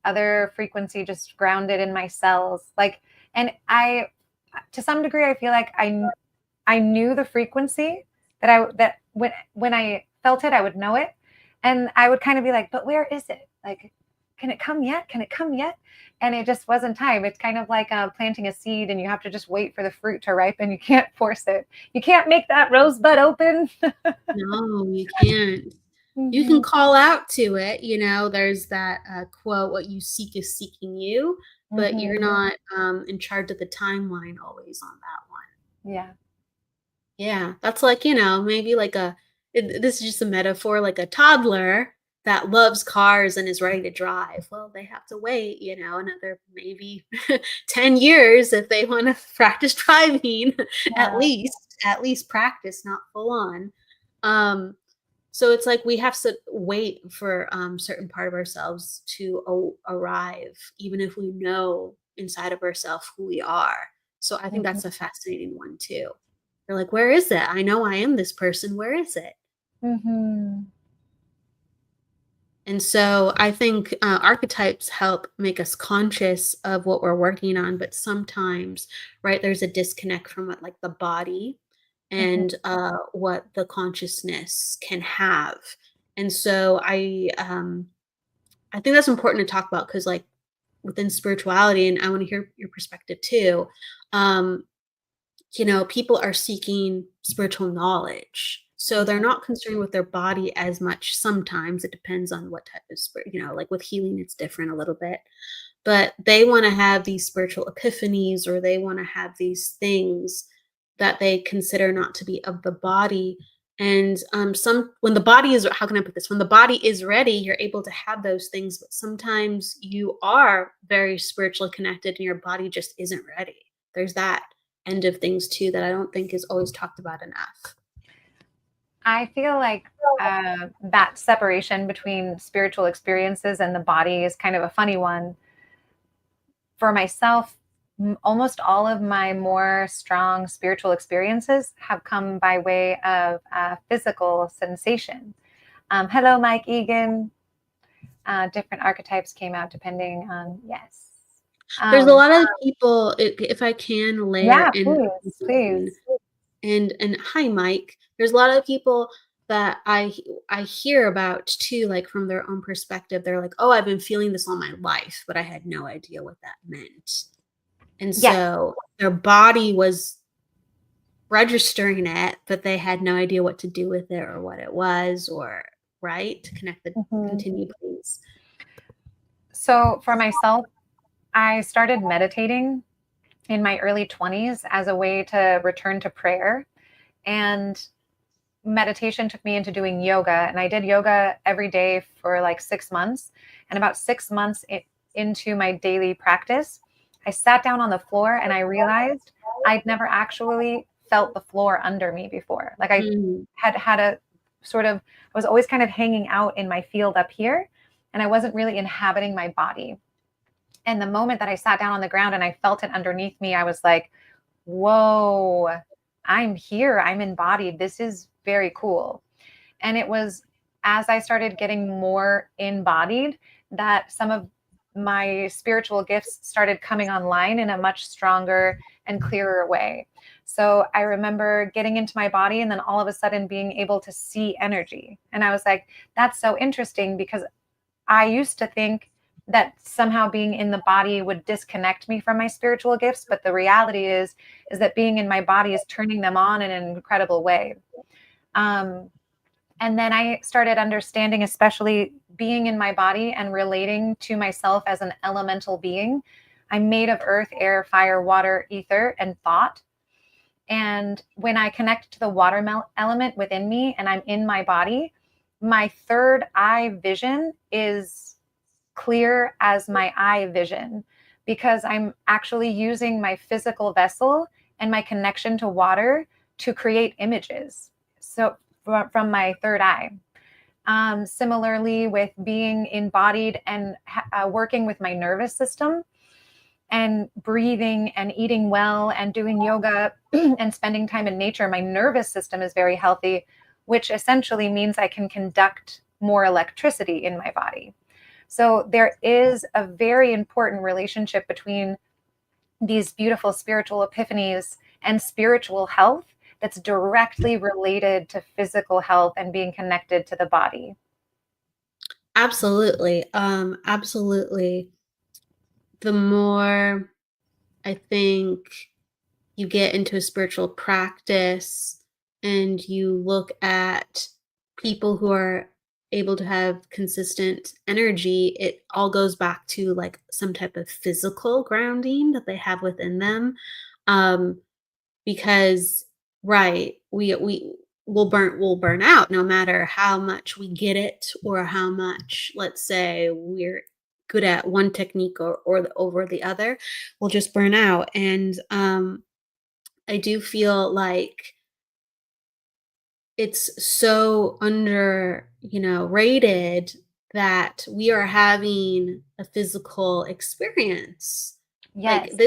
Speaker 3: other frequency just grounded in my cells. Like, and to some degree, I feel like I knew the frequency that when I felt it, I would know it. And I would kind of be like, but where is it? Like, can it come yet? Can it come yet? And it just wasn't time. It's kind of like planting a seed and you have to just wait for the fruit to ripen. You can't force it. You can't make that rosebud open.
Speaker 2: No, you can't. You can call out to it. There's that quote, what you seek is seeking you, but you're not in charge of the timeline always on that one.
Speaker 3: Yeah.
Speaker 2: Yeah, that's like, maybe like this is just a metaphor, like a toddler that loves cars and is ready to drive. Well, they have to wait, another maybe 10 years if they want to practice driving, at least practice, not full on. So it's like we have to wait for certain part of ourselves to arrive, even if we know inside of ourselves who we are. So I think that's a fascinating one too. You're like, where is it? I know I am this person. Where is it? And so I think archetypes help make us conscious of what we're working on, but sometimes, right, there's a disconnect from what, like the body and what the consciousness can have. And so I think that's important to talk about because, like, within spirituality, and I want to hear your perspective too. People are seeking spiritual knowledge. So they're not concerned with their body as much. Sometimes it depends on what type of spirit, like with healing, it's different a little bit. But they want to have these spiritual epiphanies, or they want to have these things that they consider not to be of the body. And when the body is, how can I put this? When the body is ready, you're able to have those things. But sometimes you are very spiritually connected and your body just isn't ready. There's that end of things too that I don't think is always talked about enough.
Speaker 3: I feel like that separation between spiritual experiences and the body is kind of a funny one. For myself, almost all of my more strong spiritual experiences have come by way of physical sensation. Hello, Mike Egan. Different archetypes came out depending on, yes.
Speaker 2: There's a lot of people, if I can layer in.
Speaker 3: Please.
Speaker 2: And hi, Mike. There's a lot of people that I hear about too, like from their own perspective. They're like, oh, I've been feeling this all my life, but I had no idea what that meant. And so their body was registering it, but they had no idea what to do with it or what it was, or right to connect the continue, please.
Speaker 3: So for myself, I started meditating in my early 20s as a way to return to prayer. And meditation took me into doing yoga. And I did yoga every day for like 6 months. And about 6 months into my daily practice, I sat down on the floor and I realized I'd never actually felt the floor under me before. Like I had a sort of, I was always kind of hanging out in my field up here, and I wasn't really inhabiting my body. And the moment that I sat down on the ground and I felt it underneath me, I was like, whoa, I'm here. I'm embodied. This is very cool. And it was as I started getting more embodied that some of my spiritual gifts started coming online in a much stronger and clearer way. So I remember getting into my body and then all of a sudden being able to see energy. And I was like, that's so interesting, because I used to think that somehow being in the body would disconnect me from my spiritual gifts. But the reality is that being in my body is turning them on in an incredible way. And then I started understanding, especially being in my body and relating to myself as an elemental being. I'm made of earth, air, fire, water, ether, and thought. And when I connect to the water element within me and I'm in my body, my third eye vision is clear as my eye vision, because I'm actually using my physical vessel and my connection to water to create images. So from my third eye. Similarly, with being embodied and working with my nervous system and breathing and eating well and doing yoga and spending time in nature, my nervous system is very healthy, which essentially means I can conduct more electricity in my body. So there is a very important relationship between these beautiful spiritual epiphanies and spiritual health that's directly related to physical health and being connected to the body.
Speaker 2: Absolutely. Absolutely. The more I think you get into a spiritual practice and you look at people who are able to have consistent energy, it all goes back to like some type of physical grounding that they have within them. Because right, we'll burn out no matter how much we get it, or how much, let's say, we're good at one technique over the other. We'll just burn out. And I do feel like it's so rated that we are having a physical experience.
Speaker 3: Yes.
Speaker 2: Like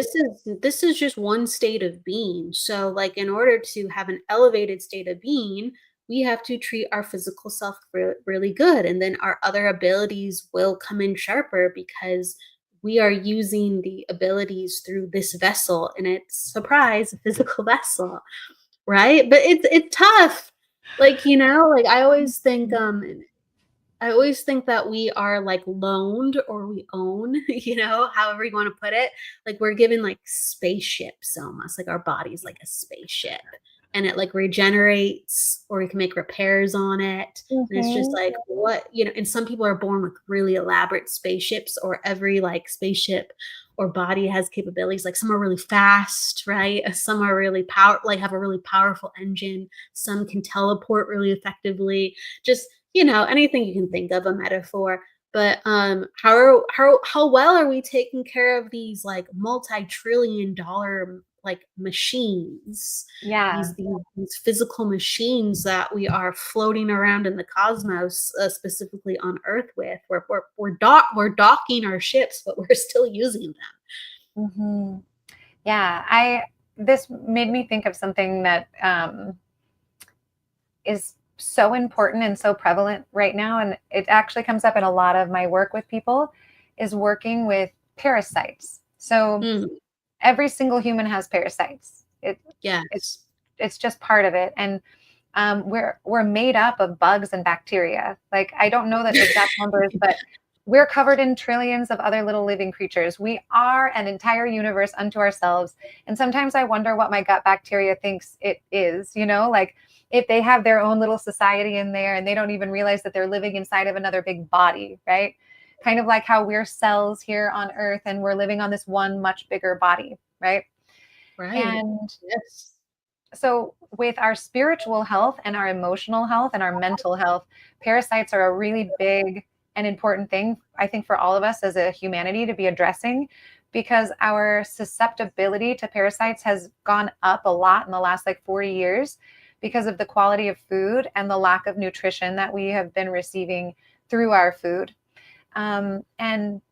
Speaker 2: this is just one state of being. So like in order to have an elevated state of being, we have to treat our physical self really good, and then our other abilities will come in sharper because we are using the abilities through this vessel, and it's, surprise, a physical vessel, right? But it's tough. Like, like I always think that we are like loaned or we own, however you want to put it. Like we're given like spaceships almost, like our body's like a spaceship, and it like regenerates, or we can make repairs on it. And it's just like, and some people are born with really elaborate spaceships, or every like spaceship or body has capabilities. Like some are really fast, right? Some are really have a really powerful engine. Some can teleport really effectively. Just anything you can think of, a metaphor. But how well are we taking care of these like multi-trillion-dollar like machines?
Speaker 3: Yeah.
Speaker 2: These physical machines that we are floating around in the cosmos, specifically on Earth with. We're docking our ships, but we're still using them.
Speaker 3: Mm-hmm. Yeah, this made me think of something that is so important and so prevalent right now, and it actually comes up in a lot of my work with people, is working with parasites. So every single human has parasites. It's just part of it, and we're made up of bugs and bacteria. Like, I don't know the exact numbers, but we're covered in trillions of other little living creatures. We are an entire universe unto ourselves. And sometimes I wonder what my gut bacteria thinks it is, like if they have their own little society in there and they don't even realize that they're living inside of another big body, right? Kind of like how we're cells here on Earth and we're living on this one much bigger body, right?
Speaker 2: Right.
Speaker 3: And
Speaker 2: yes.
Speaker 3: So with our spiritual health and our emotional health and our mental health, parasites are a really big and important thing, I think, for all of us as a humanity to be addressing, because our susceptibility to parasites has gone up a lot in the last 40 years because of the quality of food and the lack of nutrition that we have been receiving through our food. And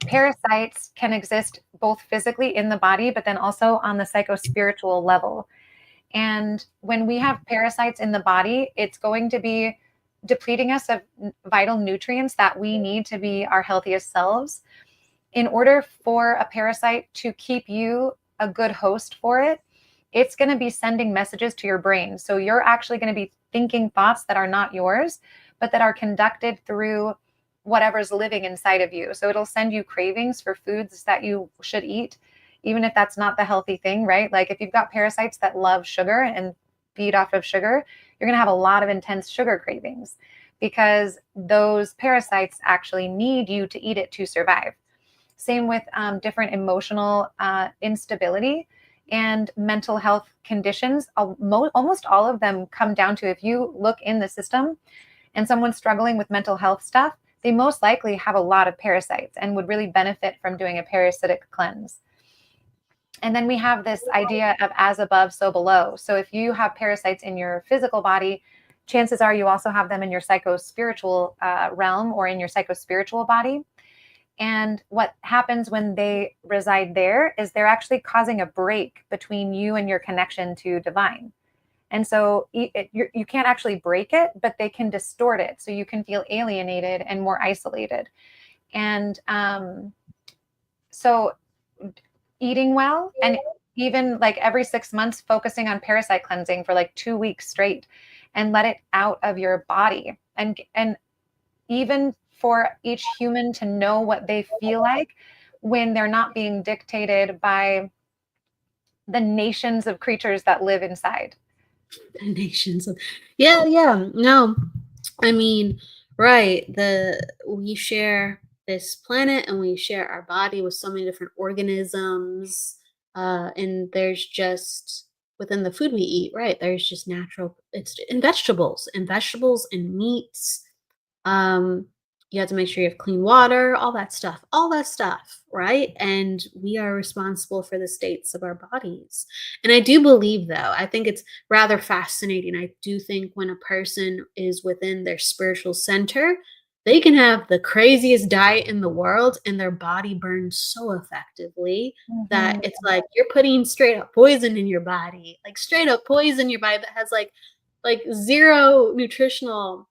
Speaker 3: parasites can exist both physically in the body, but then also on the psychospiritual level. And when we have parasites in the body, it's going to be depleting us of vital nutrients that we need to be our healthiest selves. in order for a parasite to keep you a good host for it, it's going to be sending messages to your brain. So you're actually going to be thinking thoughts that are not yours, but that are conducted through whatever's living inside of you. So it'll send you cravings for foods that you should eat, even if that's not the healthy thing, right? Like if you've got parasites that love sugar and feed off of sugar, you're going to have a lot of intense sugar cravings because those parasites actually need you to eat it to survive. Same with different emotional instability and mental health conditions. Almost all of them come down to, if you look in the system and someone's struggling with mental health stuff, they most likely have a lot of parasites and would really benefit from doing a parasitic cleanse. And then we have this idea of as above, so below. So if you have parasites in your physical body, chances are you also have them in your psycho-spiritual realm or in your psycho-spiritual body. And what happens when they reside there is they're actually causing a break between you and your connection to divine. And so you can't actually break it, but they can distort it. So you can feel alienated and more isolated. And so eating well, and even like every 6 months, focusing on parasite cleansing for like 2 weeks straight and let it out of your body. And even for each human to know what they feel like when they're not being dictated by the nations of creatures that live inside.
Speaker 2: The nations of, yeah. No, I mean, right. We share this planet and we share our body with so many different organisms. And there's just within the food we eat, right? There's just natural, it's in vegetables and meats. You have to make sure you have clean water, all that stuff, right? And we are responsible for the states of our bodies. And I do believe, though, I think it's rather fascinating. I do think when a person is within their spiritual center, they can have the craziest diet in the world and their body burns so effectively that it's like you're putting straight up poison in your body, like straight up poison in your body that has like zero nutritional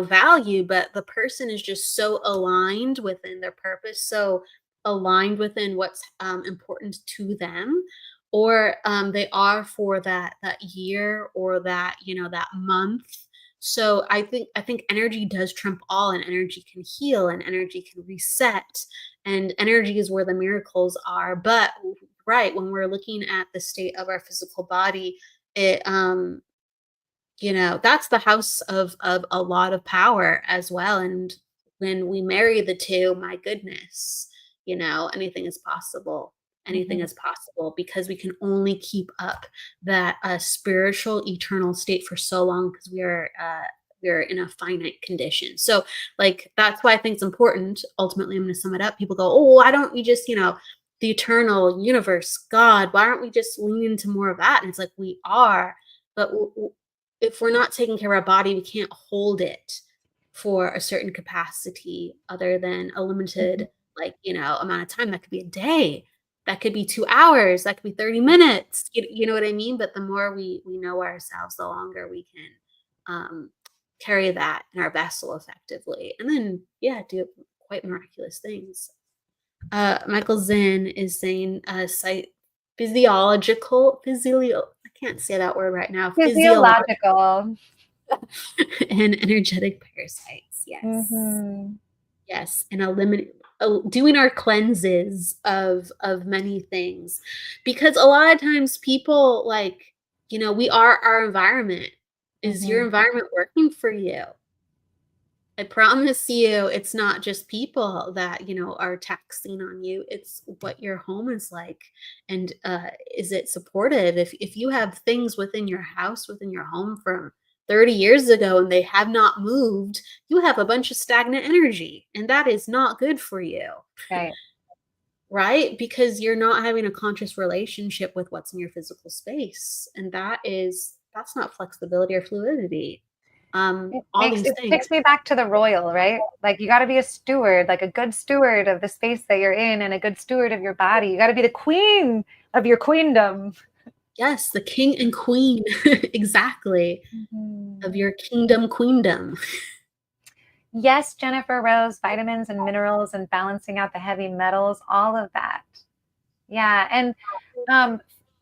Speaker 2: value, but the person is just so aligned within their purpose, so aligned within what's important to them, or they are for that year or that that month. So I think energy does trump all, and energy can heal, and energy can reset, and energy is where the miracles are. But right when we're looking at the state of our physical body, it that's the house of a lot of power as well. And when we marry the two, my goodness, anything is possible. Anything is possible because we can only keep up that spiritual eternal state for so long because we're in a finite condition. So like that's why I think it's important. Ultimately, I'm going to sum it up. People go, oh, why don't we just the eternal universe, God, why aren't we just leaning into more of that? And it's like we are, but if we're not taking care of our body, we can't hold it for a certain capacity other than a limited amount of time. That could be a day, that could be 2 hours, that could be 30 minutes. You know what I mean? But the more we know ourselves, the longer we can carry that in our vessel effectively, and then do quite miraculous things. Michael Zinn is saying I can't say that word right now.
Speaker 3: Physiological
Speaker 2: and energetic parasites. Yes. Yes. And doing our cleanses of many things, because a lot of times people we are our environment. Is your environment working for you? I promise you, it's not just people that, are taxing on you. It's what your home is like. And is it supportive? If you have things within your house, within your home from 30 years ago and they have not moved, you have a bunch of stagnant energy. And that is not good for you.
Speaker 3: Right.
Speaker 2: Right? Because you're not having a conscious relationship with what's in your physical space. And that's not flexibility or fluidity.
Speaker 3: It takes me back to the royal, right? Like you got to be a steward, like a good steward of the space that you're in and a good steward of your body. You got to be the queen of your queendom.
Speaker 2: Yes, the king and queen, exactly, of your kingdom, queendom.
Speaker 3: Yes, Jennifer Rose, vitamins and minerals and balancing out the heavy metals, all of that. Yeah. And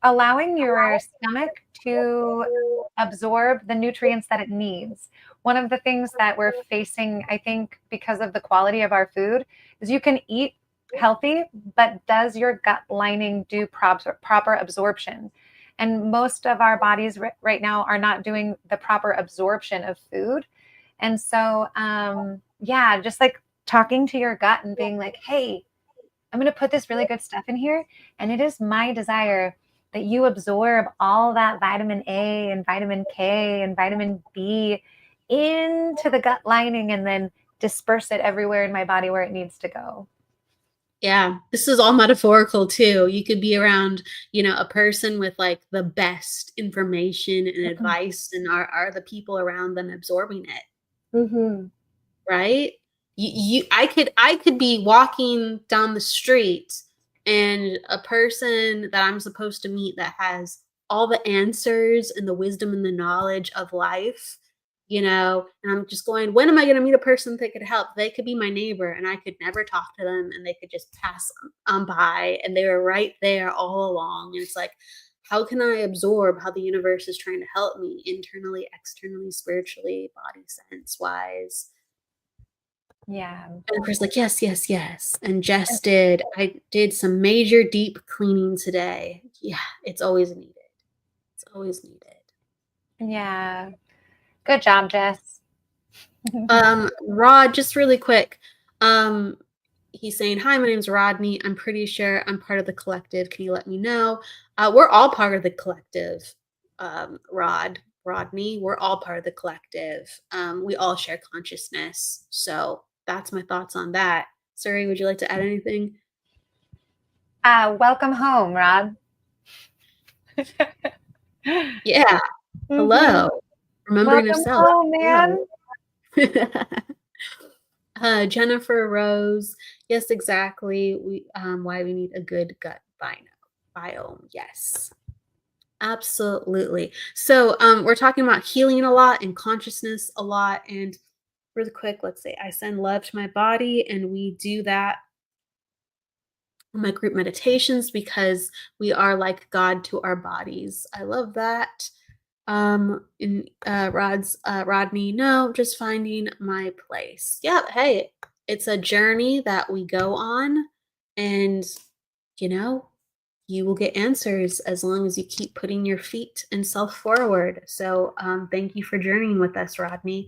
Speaker 3: allowing your stomach to absorb the nutrients that it needs. One of the things that we're facing, I think, because of the quality of our food, is you can eat healthy, but does your gut lining do proper absorption? And most of our bodies right now are not doing the proper absorption of food. And so, yeah, just like talking to your gut and being like, hey, I'm going to put this really good stuff in here. And it is my desire that you absorb all that vitamin A and vitamin K and vitamin B into the gut lining and then disperse it everywhere in my body where it needs to go.
Speaker 2: Yeah, this is all metaphorical too. You could be around, a person with like the best information and advice, and are the people around them absorbing it?
Speaker 3: Mm-hmm.
Speaker 2: Right? I could be walking down the street, and a person that I'm supposed to meet that has all the answers and the wisdom and the knowledge of life, and I'm just going, when am I going to meet a person that could help? They could be my neighbor, and I could never talk to them, and they could just pass on by, and they were right there all along. And it's like, how can I absorb how the universe is trying to help me internally, externally, spiritually, body sense wise?
Speaker 3: Yeah.
Speaker 2: And of course, like, yes, yes, yes. And I did some major deep cleaning today. Yeah, it's always needed. It's always needed.
Speaker 3: Yeah. Good job, Jess.
Speaker 2: Rod, just really quick. He's saying, hi, my name's Rodney. I'm pretty sure I'm part of the collective. Can you let me know? We're all part of the collective, Rodney. We're all part of the collective. We all share consciousness. So that's my thoughts on that. Suri, would you like to add anything?
Speaker 3: Welcome home, Rod.
Speaker 2: Yeah. Hello. Remembering
Speaker 3: Welcome
Speaker 2: yourself.
Speaker 3: home, man.
Speaker 2: Jennifer Rose. Yes, exactly. Why we need a good gut biome. Yes. Absolutely. So we're talking about healing a lot and consciousness a lot. And really quick, let's say I send love to my body, and we do that in my group meditations because we are like God to our bodies. I love that. Rodney, no, just finding my place. Yeah, hey, it's a journey that we go on, and you will get answers as long as you keep putting your feet and self forward. So thank you for journeying with us, Rodney.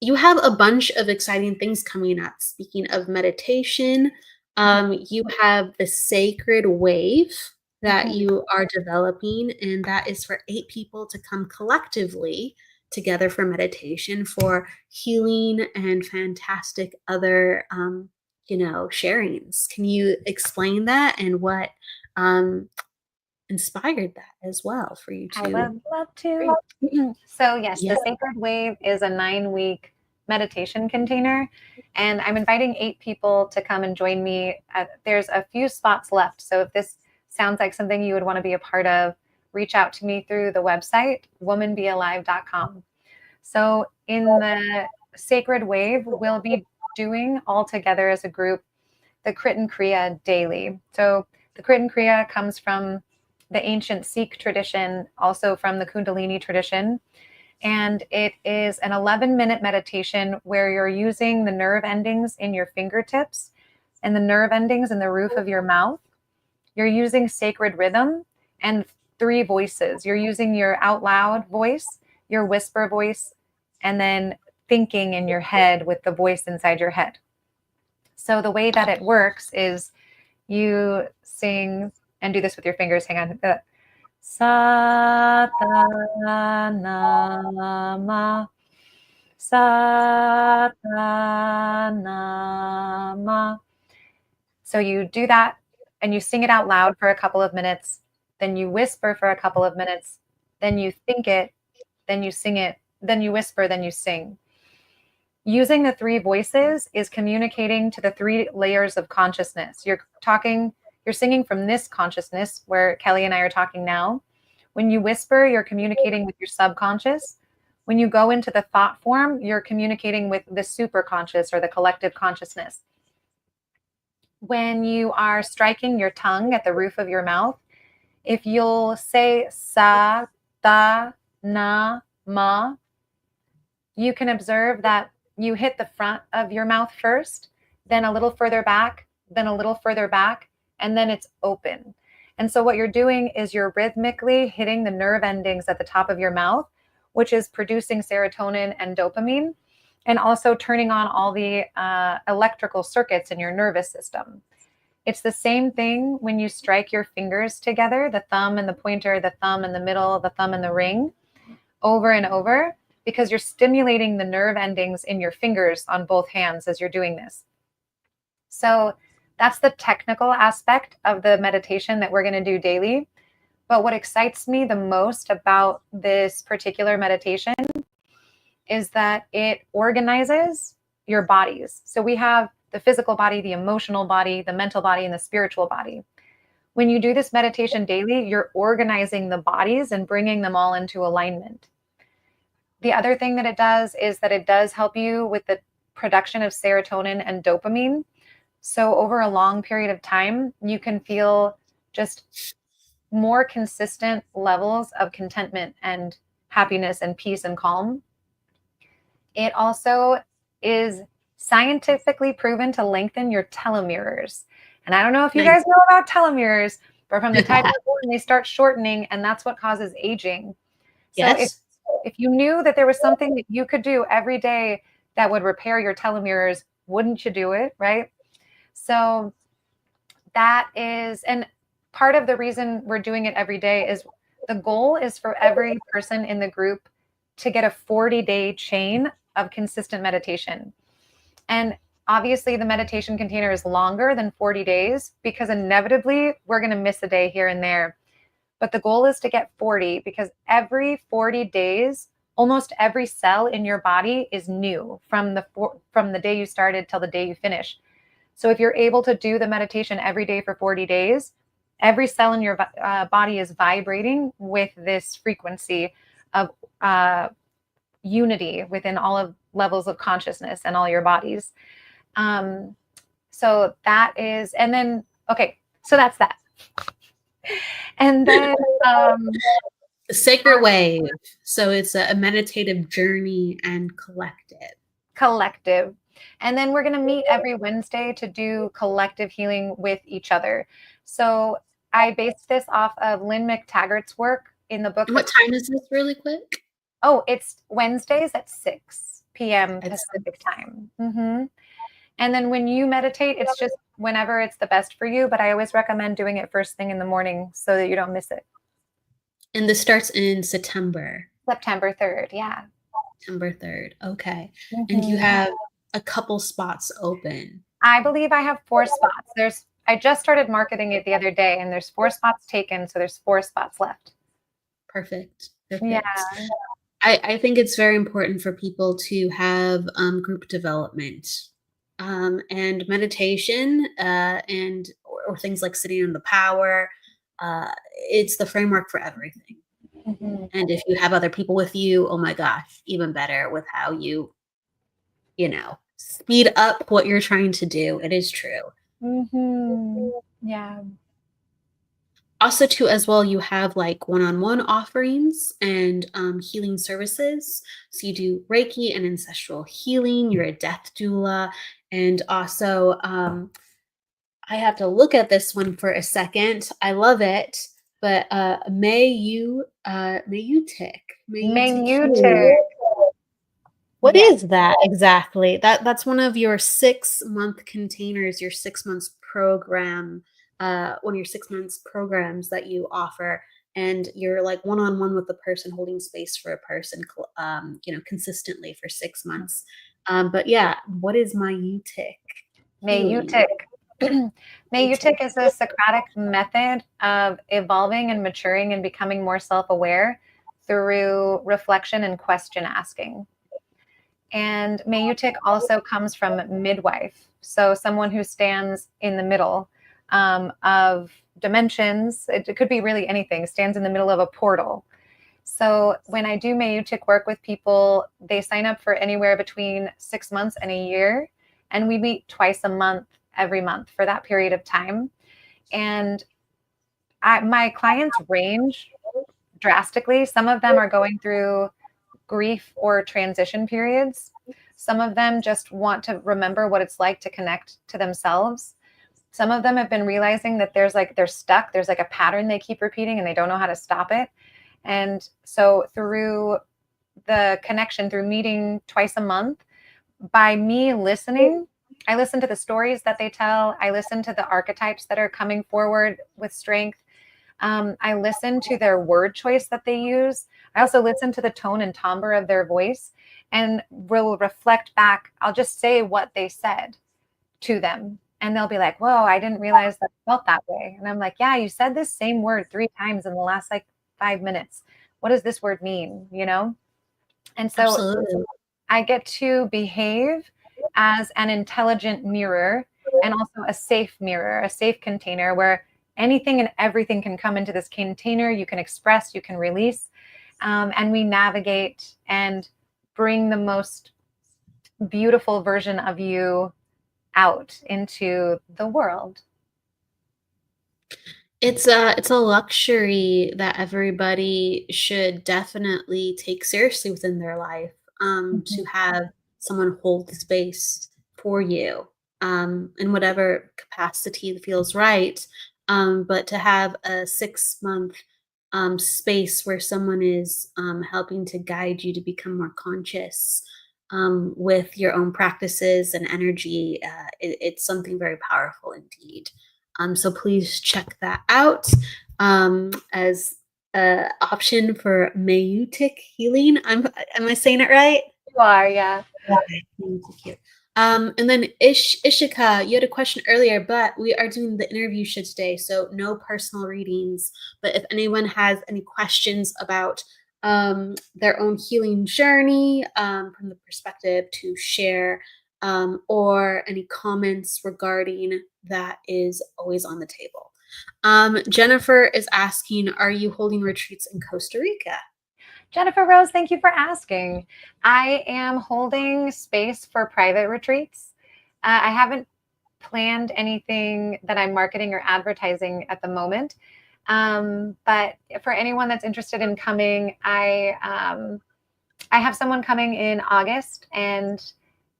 Speaker 2: You have a bunch of exciting things coming up. Speaking of meditation, you have the sacred wave that you are developing, and that is for 8 people to come collectively together for meditation, for healing and fantastic other sharings. Can you explain that and what inspired that as well for you to?
Speaker 3: I would love to. So yes, the Sacred Wave is a 9-week meditation container, and I'm inviting 8 people to come and join me. There's a few spots left, so if this sounds like something you would want to be a part of, reach out to me through the website, womanbealive.com. So in the Sacred Wave, we'll be doing all together as a group the Krit and Kriya daily. So the Krit and Kriya comes from the ancient Sikh tradition, also from the Kundalini tradition. And it is an 11-minute meditation where you're using the nerve endings in your fingertips and the nerve endings in the roof of your mouth. You're using sacred rhythm and 3 voices. You're using your out loud voice, your whisper voice, and then thinking in your head with the voice inside your head. So the way that it works is you sing and do this with your fingers. Hang on. Satanama, Satanama. So you do that and you sing it out loud for a couple of minutes. Then you whisper for a couple of minutes. Then you think it. Then you sing it. Then you whisper. Then you sing. Using the 3 voices is communicating to the 3 layers of consciousness. You're singing from this consciousness where Kelly and I are talking now. When you whisper, you're communicating with your subconscious. When you go into the thought form, you're communicating with the superconscious or the collective consciousness. When you are striking your tongue at the roof of your mouth, if you'll say sa, ta, na, ma, you can observe that you hit the front of your mouth first, then a little further back, then a little further back, and then it's open. And so what you're doing is you're rhythmically hitting the nerve endings at the top of your mouth, which is producing serotonin and dopamine, and also turning on all the electrical circuits in your nervous system. It's the same thing when you strike your fingers together, the thumb and the pointer, the thumb and the middle, the thumb and the ring, over and over, because you're stimulating the nerve endings in your fingers on both hands as you're doing this. So that's the technical aspect of the meditation that we're going to do daily. But what excites me the most about this particular meditation is that it organizes your bodies. So we have the physical body, the emotional body, the mental body, and the spiritual body. When you do this meditation daily, you're organizing the bodies and bringing them all into alignment. The other thing that it does is that it does help you with the production of serotonin and dopamine. So over a long period of time, you can feel just more consistent levels of contentment and happiness and peace and calm. It also is scientifically proven to lengthen your telomeres. And I don't know if you guys know about telomeres, but from the time you're born, they start shortening, and that's what causes aging. So
Speaker 2: Yes.
Speaker 3: if you knew that there was something that you could do every day that would repair your telomeres, wouldn't you do it, right? So that is, and part of the reason we're doing it every day is the goal is for every person in the group to get a 40-day chain of consistent meditation. And obviously the meditation container is longer than 40 days because inevitably we're going to miss a day here and there. But the goal is to get 40 because every 40 days, almost every cell in your body is new from the day you started till the day you finish. So if you're able to do the meditation every day for 40 days, every cell in your body is vibrating with this frequency of unity within all of levels of consciousness and all your bodies. So that is, and then, okay, so that's that. And then
Speaker 2: The sacred wave. So it's a meditative journey and
Speaker 3: collective. And then we're going to meet every Wednesday to do collective healing with each other. So I based this off of Lynn McTaggart's work in the book.
Speaker 2: What time is this really quick?
Speaker 3: Oh, it's Wednesdays at 6 p.m. Pacific time. Mm-hmm. And then when you meditate, it's just whenever it's the best for you. But I always recommend doing it first thing in the morning so that you don't miss it.
Speaker 2: And this starts in September.
Speaker 3: September 3rd. Yeah.
Speaker 2: September 3rd. Okay.
Speaker 3: Mm-hmm.
Speaker 2: And you have a couple spots open.
Speaker 3: I believe I have 4 spots. I just started marketing it the other day and there's 4 spots taken. So there's 4 spots left.
Speaker 2: Perfect.
Speaker 3: Yeah.
Speaker 2: I think it's very important for people to have group development and meditation or things like sitting in the power. It's the framework for everything. Mm-hmm. And if you have other people with you, oh my gosh, even better with how you speed up what you're trying to do. It is true.
Speaker 3: Mm-hmm. Yeah.
Speaker 2: Also, too, as well, you have like one-on-one offerings and healing services. So you do Reiki and ancestral healing. You're a death doula. And also, I have to look at this one for a second. I love it. But may you tick. What is that exactly? That's one of your 6-month containers, your 6 months program. One of your 6 months programs that you offer, and you're like one-on-one with the person holding space for a person, consistently for 6 months. But yeah, what is my UTIC?
Speaker 3: May you tick. May you tick is a Socratic method of evolving and maturing and becoming more self-aware through reflection and question asking. And May you tick also comes from midwife, so someone who stands in the middle of dimensions. It could be really anything, stands in the middle of a portal. So when I do Mayutic work with people, they sign up for anywhere between 6 months and a year. And we meet twice a month, every month for that period of time. And my clients range drastically. Some of them are going through grief or transition periods. Some of them just want to remember what it's like to connect to themselves. Some of them have been realizing that they're stuck. There's like a pattern they keep repeating and they don't know how to stop it. And so through the connection, through meeting twice a month, by me listening, I listen to the stories that they tell. I listen to the archetypes that are coming forward with strength. I listen to their word choice that they use. I also listen to the tone and timbre of their voice and will reflect back. I'll just say what they said to them. And they'll be like, whoa, I didn't realize that I felt that way. And I'm like, yeah, you said this same word 3 times in the last like 5 minutes. What does this word mean? You know? And so
Speaker 2: Absolutely.
Speaker 3: I get to behave as an intelligent mirror and also a safe mirror, a safe container where anything and everything can come into this container. You can express, you can release, and we navigate and bring the most beautiful version of you out into the world.
Speaker 2: It's a luxury that everybody should definitely take seriously within their life, to have someone hold the space for you, in whatever capacity that feels right. But to have a 6-month space where someone is helping to guide you to become more conscious with your own practices and energy, it's something very powerful indeed. So please check that out as an option for Mayutic healing. Am I saying it right?
Speaker 3: You are, yeah.
Speaker 2: Okay, thank you. And then Ishika, you had a question earlier, but we are doing the interview show today, so no personal readings. But if anyone has any questions about their own healing journey from the perspective to share, or any comments regarding that, is always on the table. Jennifer is asking, are you holding retreats in Costa Rica?
Speaker 3: Jennifer Rose, thank you for asking. I am holding space for private retreats. I haven't planned anything that I'm marketing or advertising at the moment. But for anyone that's interested in coming, I have someone coming in August, and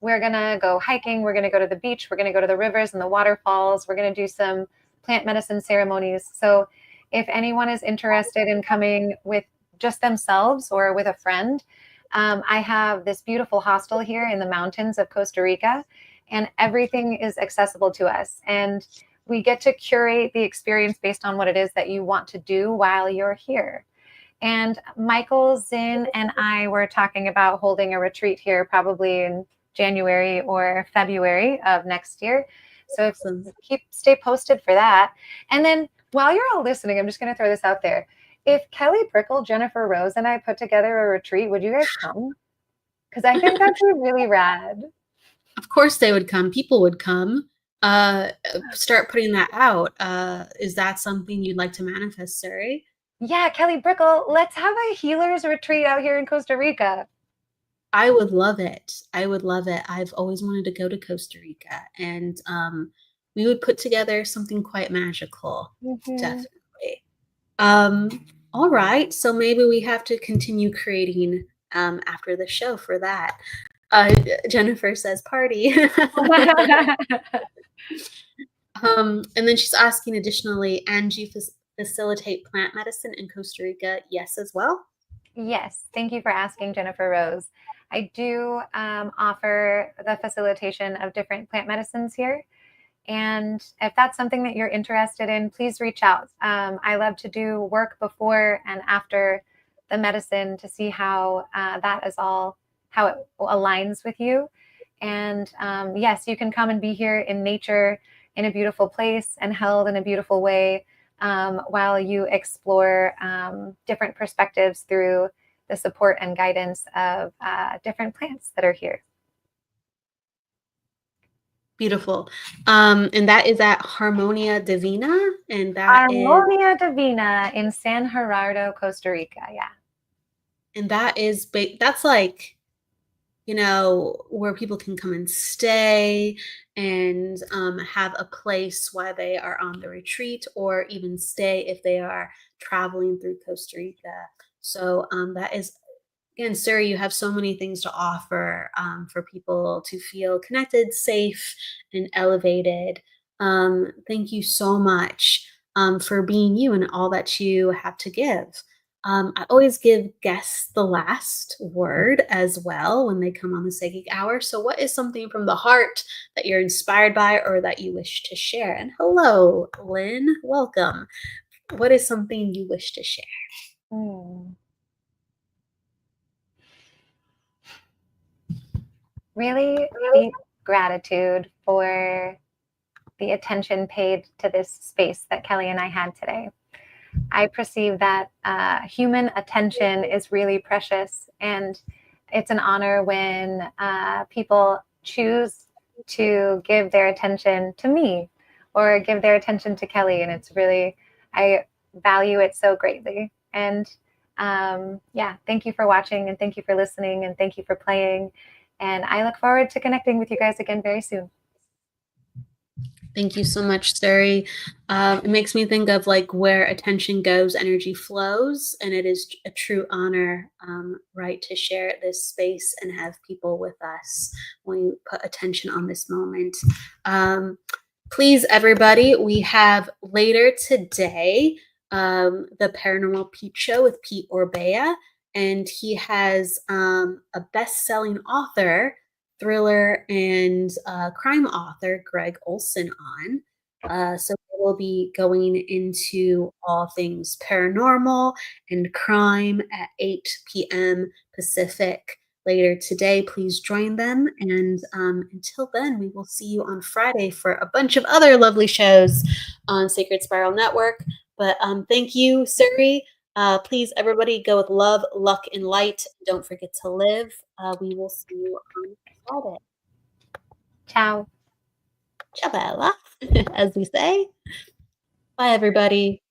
Speaker 3: we're going to go hiking. We're going to go to the beach. We're going to go to the rivers and the waterfalls. We're going to do some plant medicine ceremonies. So if anyone is interested in coming with just themselves or with a friend, I have this beautiful hostel here in the mountains of Costa Rica, and everything is accessible to us. And we get to curate the experience based on what it is that you want to do while you're here. And Michael, Zinn, and I were talking about holding a retreat here probably in January or February of next year. So stay posted for that. And then while you're all listening, I'm just going to throw this out there. If Kelly Brickle, Jennifer Rose, and I put together a retreat, would you guys come? Because I think that'd be really rad.
Speaker 2: Of course they would come. People would come. Start putting that out. Is that something you'd like to manifest, Suri?
Speaker 3: Yeah, Kelly Brickle, let's have a healers retreat out here in Costa Rica.
Speaker 2: I would love it. I would love it. I've always wanted to go to Costa Rica, and we would put together something quite magical. Definitely. All right. So maybe we have to continue creating after the show for that. Jennifer says party. And then she's asking additionally, Angie, facilitate plant medicine in Costa Rica? Yes, as well.
Speaker 3: Yes. Thank you for asking, Jennifer Rose. I do offer the facilitation of different plant medicines here. And if that's something that you're interested in, please reach out. I love to do work before and after the medicine to see how that is all, how it aligns with you. And yes, you can come and be here in nature, in a beautiful place, and held in a beautiful way while you explore different perspectives through the support and guidance of different plants that are here.
Speaker 2: Beautiful. And that is at Harmonia Divina. And that
Speaker 3: Harmonia Divina in San Gerardo, Costa Rica. Yeah.
Speaker 2: And that's like, where people can come and stay and have a place while they are on the retreat, or even stay if they are traveling through Costa Rica. So that is, again, Suri, you have so many things to offer for people to feel connected, safe, and elevated. Thank you so much for being you and all that you have to give. I always give guests the last word as well when they come on the Psychic Hour. So, what is something from the heart that you're inspired by or that you wish to share? And hello, Lynn, welcome. What is something you wish to share?
Speaker 3: Really deep gratitude for the attention paid to this space that Kelly and I had today. I perceive that human attention is really precious, and it's an honor when people choose to give their attention to me or give their attention to Kelly. And it's really, I value it so greatly. And thank you for watching, and thank you for listening, and thank you for playing. And I look forward to connecting with you guys again very soon.
Speaker 2: Thank you so much, Suri. It makes me think of like where attention goes, energy flows, and it is a true honor, right, to share this space and have people with us when we put attention on this moment. Please, everybody, we have later today the Paranormal Pete Show with Pete Orbea, and he has a best-selling author, thriller and crime author Greg Olson on. So we'll be going into all things paranormal and crime at 8 p.m. Pacific later today. Please join them. And until then, we will see you on Friday for a bunch of other lovely shows on Sacred Spiral Network. But thank you, Suri. Please, everybody, go with love, luck, and light. Don't forget to live. We will see you on Friday.
Speaker 3: Ciao.
Speaker 2: Ciao, Bella, as we say. Bye, everybody.